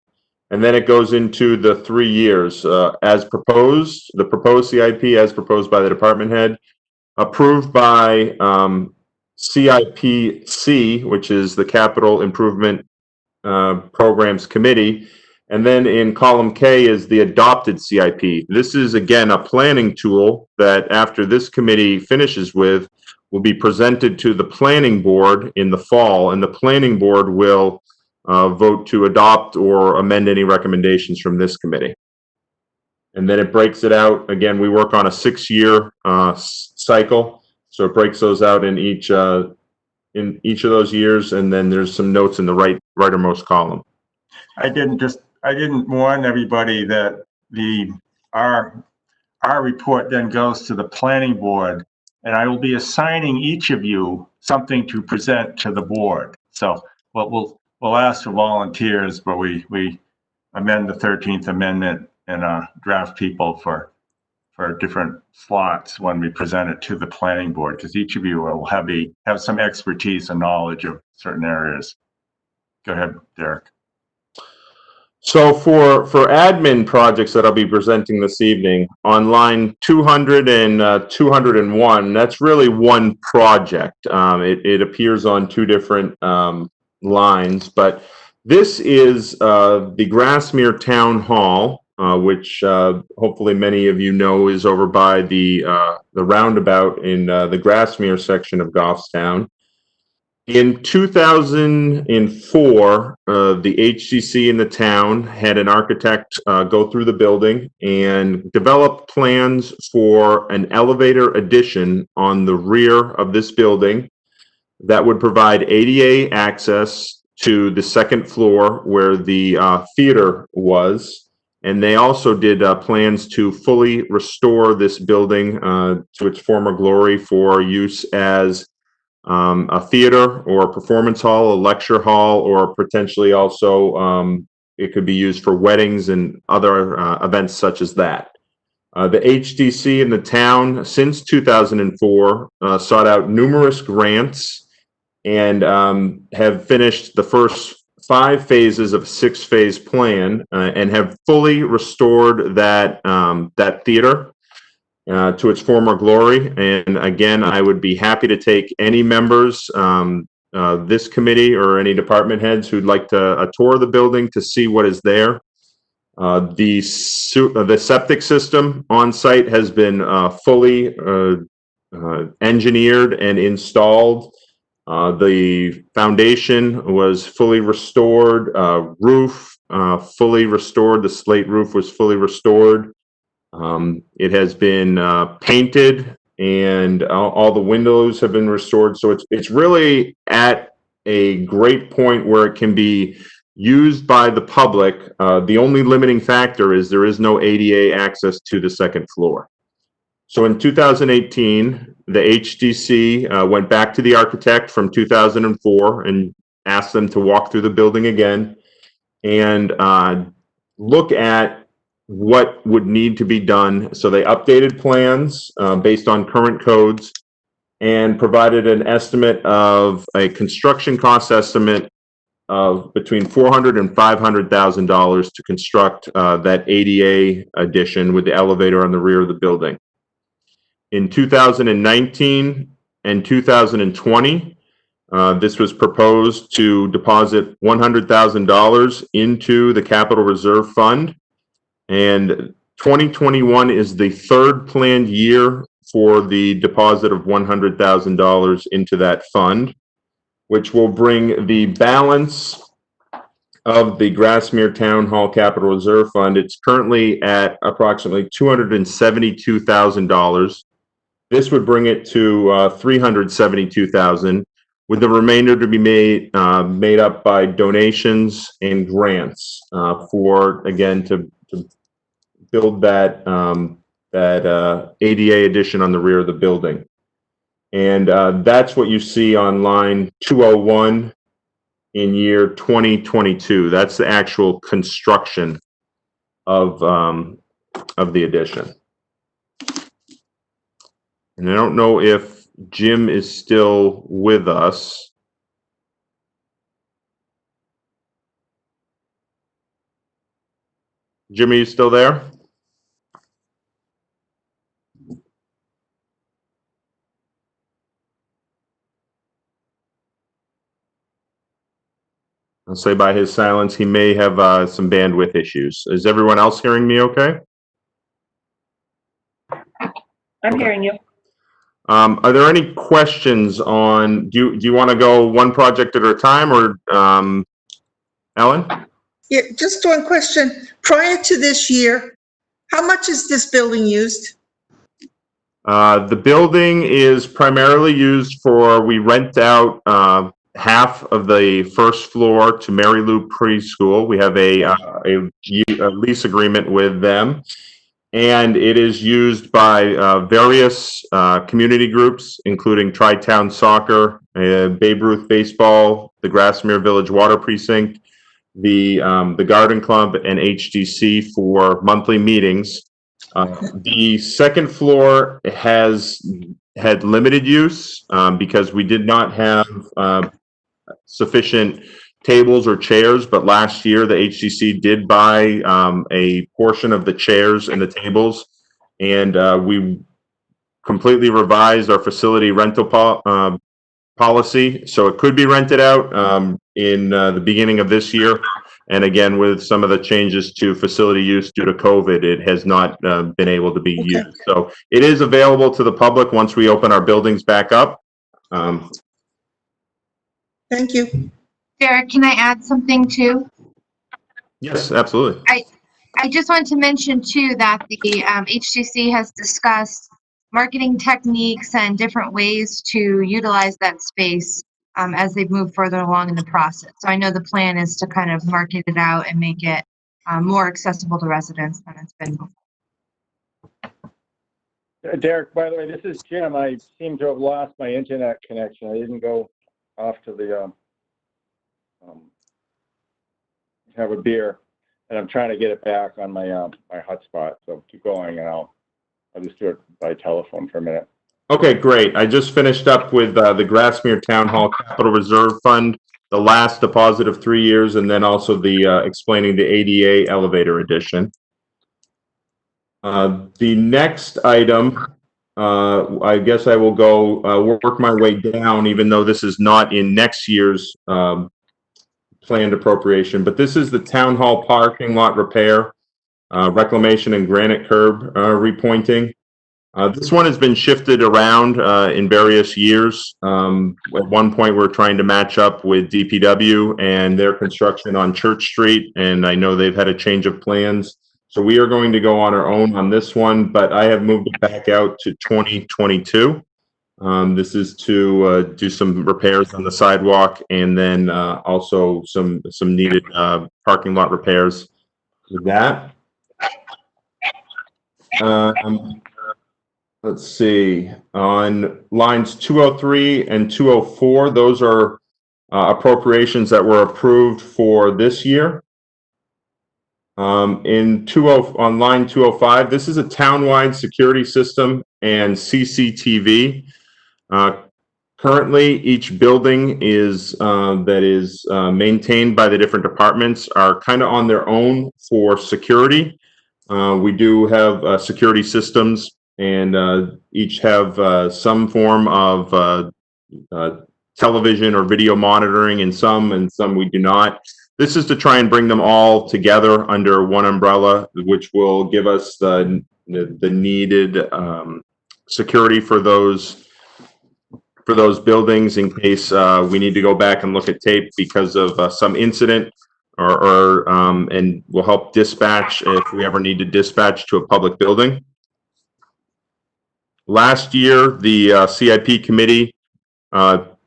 And then it goes into the 3 years as proposed, the proposed CIP as proposed by the department head, approved by CIPC, which is the Capital Improvement Programs Committee. And then in column K is the adopted CIP. This is, again, a planning tool that after this committee finishes with, will be presented to the planning board in the fall, and the planning board will vote to adopt or amend any recommendations from this committee. And then it breaks it out. Again, we work on a 6-year cycle, so it breaks those out in each of those years, and then there's some notes in the rightermost column. I didn't warn everybody that our report then goes to the planning board, and I will be assigning each of you something to present to the board. So we'll ask for volunteers, but we amend the 13th Amendment and draft people for different slots when we present it to the planning board, because each of you will have some expertise and knowledge of certain areas. Go ahead, Derek. So for admin projects that I'll be presenting this evening, on line 200 and 201, that's really one project. It appears on 2 different lines, but this is the Grassmere Town Hall, which hopefully many of you know is over by the roundabout in the Grassmere section of Goffstown. In 2004, the HCC in the town had an architect go through the building and develop plans for an elevator addition on the rear of this building that would provide ADA access to the 2nd floor where the theater was. And they also did plans to fully restore this building to its former glory for use as a theater or a performance hall, a lecture hall, or potentially also it could be used for weddings and other events such as that. The HDC in the town since 2004 sought out numerous grants and have finished the first 5 phases of a 6-phase plan and have fully restored that theater to its former glory. And again, I would be happy to take any members, this committee or any department heads who'd like to tour the building to see what is there. The septic system on site has been fully engineered and installed. The foundation was fully restored, roof fully restored, the slate roof was fully restored. It has been painted, and all the windows have been restored. So it's really at a great point where it can be used by the public. The only limiting factor is there is no ADA access to the second floor. So in 2018, the HDC went back to the architect from 2004 and asked them to walk through the building again and look at what would need to be done. So they updated plans based on current codes and provided an estimate of a construction cost estimate of between $400,000 and $500,000 to construct that ADA addition with the elevator on the rear of the building. In 2019 and 2020, this was proposed to deposit $100,000 into the Capital Reserve Fund. And 2021 is the 3rd planned year for the deposit of $100,000 into that fund, which will bring the balance of the Grassmere Town Hall Capital Reserve Fund. It's currently at approximately $272,000. This would bring it to $372,000, with the remainder to be made up by donations and grants for, again, to build that ADA addition on the rear of the building. And that's what you see on line 201 in year 2022. That's the actual construction of the addition. And I don't know if Jim is still with us. Jim, are you still there? I'll say by his silence, he may have some bandwidth issues. Is everyone else hearing me okay? I'm hearing you. Are there any questions on, do you want to go one project at a time, or Ellen? Yeah, just one question. Prior to this year, how much is this building used? The building is primarily used for, we rent out half of the first floor to Mary Lou Preschool. We have a lease agreement with them, and it is used by various community groups, including Tri-Town Soccer, Babe Ruth Baseball, the Grassmere Village Water Precinct, the Garden Club, and HDC for monthly meetings. The second floor has had limited use because we did not have sufficient tables or chairs, but last year the HCC did buy a portion of the chairs and the tables, and we completely revised our facility rental policy, so it could be rented out in the beginning of this year. And again, with some of the changes to facility use due to COVID, it has not been able to be used. So it is available to the public once we open our buildings back up. Thank you. Derek, can I add something too? Yes, absolutely. I just wanted to mention too that the HCC has discussed marketing techniques and different ways to utilize that space as they move further along in the process. So I know the plan is to kind of market it out and make it more accessible to residents than it's been before. Derek, by the way, this is Jim. I seem to have lost my internet connection. I didn't go off to the have a beer, and I'm trying to get it back on my my hotspot. So keep going, and I'll just do it by telephone for a minute. Okay, great. I just finished up with the Grassmere Town Hall Capital Reserve Fund. the last deposit of 3 years, and then also the explaining the ADA elevator addition. The next item, I guess I will go work my way down, even though this is not in next year's planned appropriation, but this is the town hall parking lot repair, reclamation and granite curb repointing. This one has been shifted around in various years. At one point, we're trying to match up with DPW and their construction on Church Street, and I know they've had a change of plans. So we are going to go on our own on this one, but I have moved it back out to 2022. This is to do some repairs on the sidewalk and then also some needed parking lot repairs with that. Let's see, on lines 203 and 204, those are appropriations that were approved for this year. On line 205, this is a townwide security system and CCTV. Currently, each building is that is maintained by the different departments are kind of on their own for security. We do have security systems, and each have some form of television or video monitoring, and some we do not. This is to try and bring them all together under one umbrella, which will give us the needed security for those buildings in case we need to go back and look at tape because of some incident, and will help dispatch if we ever need to dispatch to a public building. Last year, the CIP committee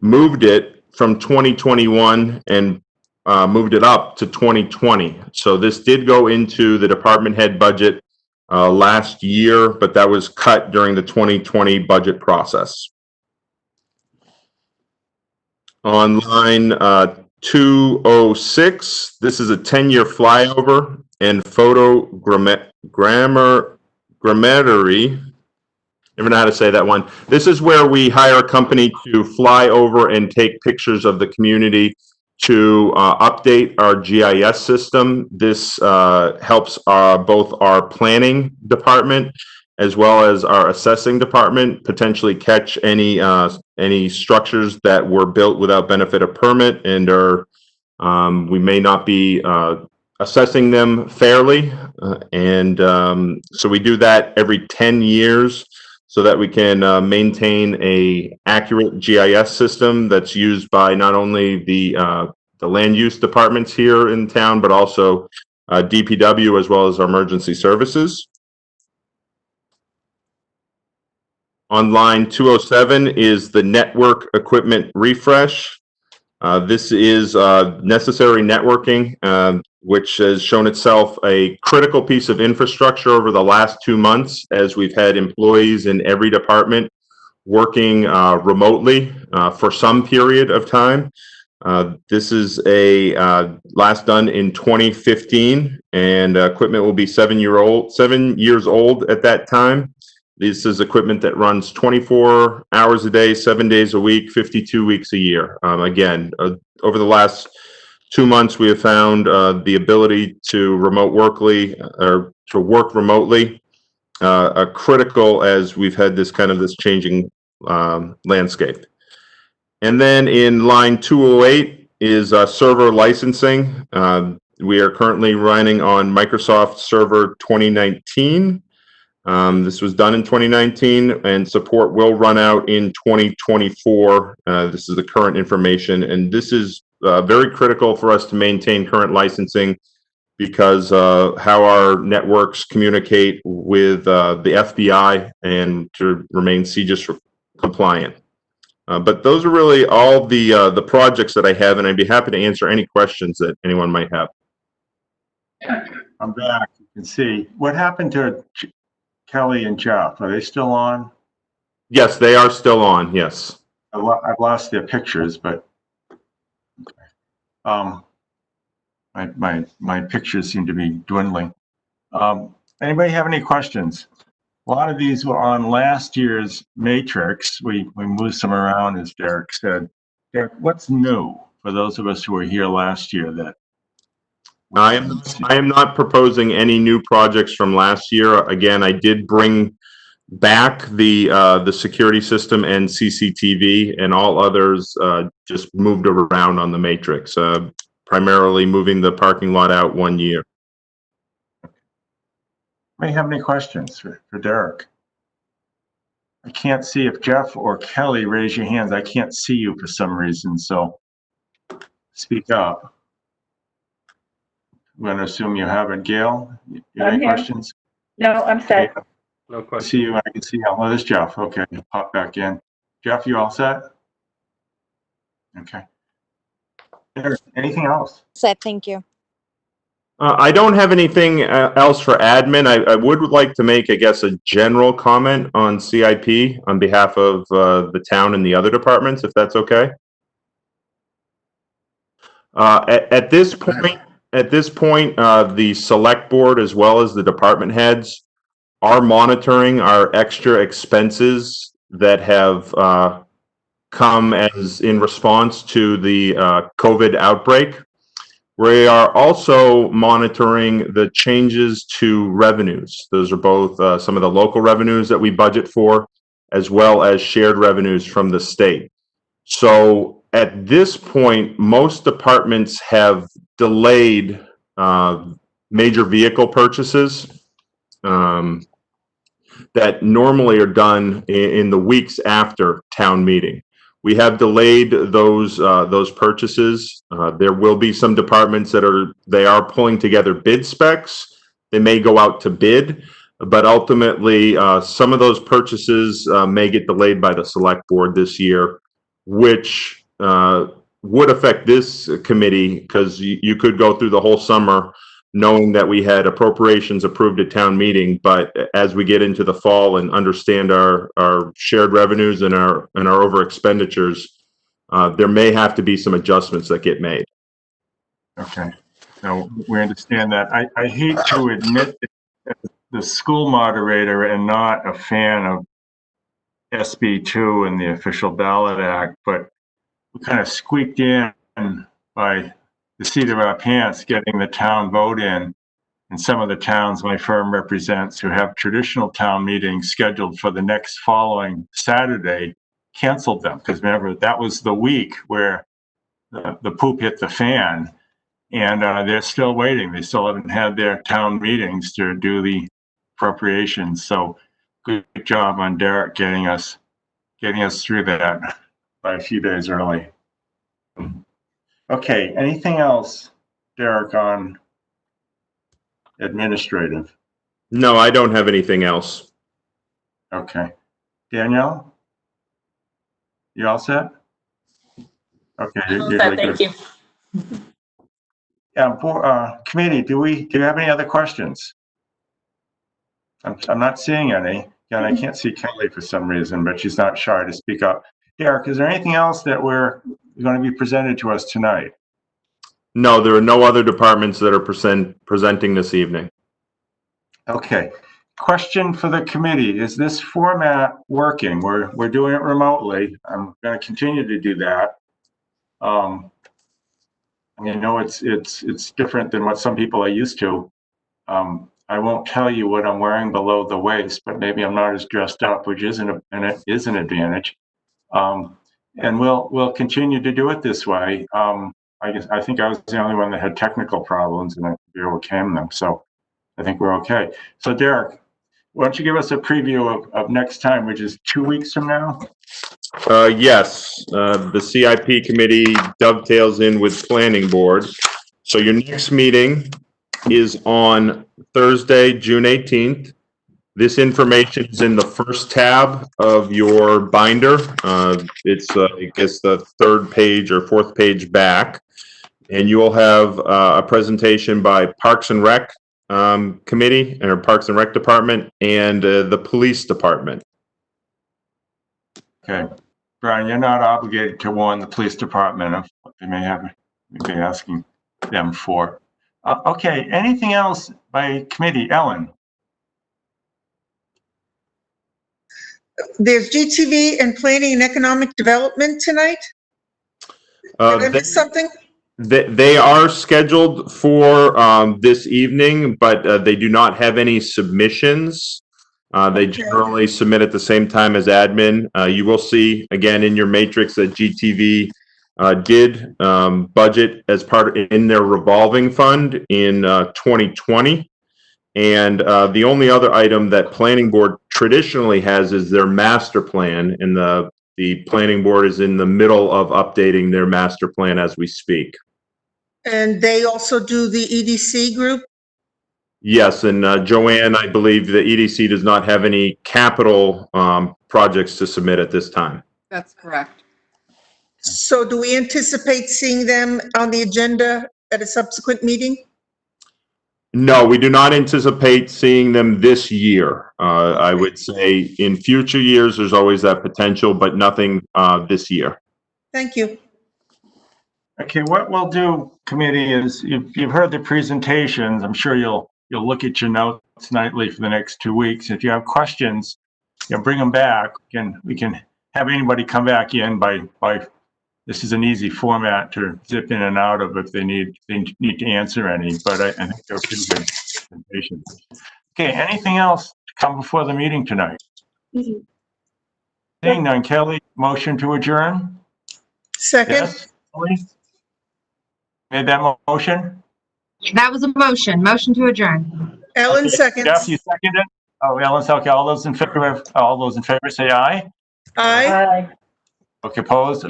moved it from 2021 and moved it up to 2020. So this did go into the department head budget last year, but that was cut during the 2020 budget process. On line 206, this is a 10-year flyover and photogrammetry. Never know how to say that one. This is where we hire a company to fly over and take pictures of the community to update our GIS system. This helps both our planning department as well as our assessing department potentially catch any structures that were built without benefit of permit and are we may not be assessing them fairly, so we do that every 10 years so that we can maintain a accurate GIS system that's used by not only the land use departments here in town, but also DPW as well as our emergency services. On line 207 is the network equipment refresh. This is necessary networking, which has shown itself a critical piece of infrastructure over the last 2 months as we've had employees in every department working remotely for some period of time. This is last done in 2015, and equipment will be 7 years old at that time. This is equipment that runs 24 hours a day, 7 days a week, 52 weeks a year. Again, over the last 2 months, we have found the ability to work remotely critical as we've had this changing landscape. And then in line 208 is server licensing. We are currently running on Microsoft Server 2019. This was done in 2019, and support will run out in 2024. This is the current information, and this is very critical for us to maintain current licensing because how our networks communicate with the FBI and to remain CJIS compliant. But those are really all the projects that I have, and I'd be happy to answer any questions that anyone might have. I'm back. You can see what happened to Kelly and Jeff. Are they still on? Yes, they are still on. Yes. I've lost their pictures, but my pictures seem to be dwindling. Anybody have any questions? A lot of these were on last year's matrix. We moved some around, as Derek said. Derek, what's new for those of us who were here last year that. I am not proposing any new projects from last year. Again, I did bring back the security system and CCTV, and all others just moved around on the matrix, primarily moving the parking lot out 1 year. May have any questions for Derek? I can't see if Jeff or Kelly raise your hands. I can't see you for some reason, so speak up. I'm going to assume you haven't. Gail, you have I'm any here. questions? No, I'm set. No I question. see you. I can see you. Oh, there's Jeff. Okay, pop back in. Jeff, you all set? Okay. Derek, anything else? Set, thank you. I don't have anything else for admin. I would like to make, I guess, a general comment on CIP on behalf of the town and the other departments, if that's okay. At this point, the select board as well as the department heads are monitoring our extra expenses that have come as in response to the COVID outbreak. We are also monitoring the changes to revenues. Those are both some of the local revenues that we budget for, as well as shared revenues from the state. So at this point, most departments have delayed major vehicle purchases that normally are done in the weeks after town meeting. We have delayed those purchases. There will be some departments that are pulling together bid specs. They may go out to bid, but ultimately some of those purchases may get delayed by the select board this year, which would affect this committee because you could go through the whole summer knowing that we had appropriations approved at town meeting, but as we get into the fall and understand our shared revenues and our over expenditures, there may have to be some adjustments that get made. Okay, so we understand that. I hate to admit that the school moderator and not a fan of SB2 and the Official Ballot Act, but we kind of squeaked in by the seat of our pants getting the town vote in. And some of the towns my firm represents who have traditional town meetings scheduled for the next following Saturday canceled them. Because remember, that was the week where the poop hit the fan. And they're still waiting. They still haven't had their town meetings to do the appropriations. So good job on Derek getting us through that by a few days early. Okay, anything else, Derek, on administrative? No, I don't have anything else. Okay. Danielle? You all set? Okay. Thank you. Yeah, committee, do you have any other questions? I'm not seeing any. And I can't see Kelly for some reason, but she's not shy to speak up. Derek, is there anything else that we're going to be presented to us tonight? No, there are no other departments that are presenting this evening. Okay. Question for the committee. Is this format working? We're doing it remotely. I'm going to continue to do that. I know it's different than what some people are used to. I won't tell you what I'm wearing below the waist, but maybe I'm not as dressed up, which is an advantage. And we'll continue to do it this way. I think I was the only one that had technical problems, and we overcame them. So I think we're okay. So Derek, why don't you give us a preview of next time, which is 2 weeks from now? Yes, the CIP committee dovetails in with planning board. So your next meeting is on Thursday, June 18th. This information is in the first tab of your binder. It's, I guess, the third page or fourth page back. And you will have a presentation by Parks and Rec committee, or Parks and Rec department, and the police department. Okay. Brian, you're not obligated to warn the police department of what they may be asking them for. Okay, anything else by committee? Ellen? There's GTV and Planning and Economic Development tonight? Did I miss something? They are scheduled for this evening, but they do not have any submissions. They generally submit at the same time as admin. You will see again in your matrix that GTV did budget as part in their revolving fund in 2020. And the only other item that planning board traditionally has is their master plan, and the planning board is in the middle of updating their master plan as we speak. And they also do the EDC group? Yes, and Joanne, I believe the EDC does not have any capital projects to submit at this time. That's correct. So do we anticipate seeing them on the agenda at a subsequent meeting? No, we do not anticipate seeing them this year. I would say in future years, there's always that potential, but nothing this year. Thank you. Okay, what we'll do, committee, is you've heard the presentations. I'm sure you'll look at your notes nightly for the next 2 weeks. If you have questions, bring them back. We can have anybody come back in by this is an easy format to zip in and out of if they need to answer any, but I think they're pretty good presentations. Okay, anything else to come before the meeting tonight? Seeing none, Kelly, motion to adjourn? Second. Yes, Kelly? Made that motion? That was a motion to adjourn. Ellen Okay, seconds. Jeff, you seconded? Oh, Ellen's okay. All those in favor say aye. Aye. Okay, opposed,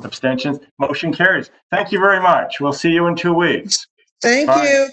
abstentions, motion carries. Thank you very much. We'll see you in 2 weeks. Thank Bye. you.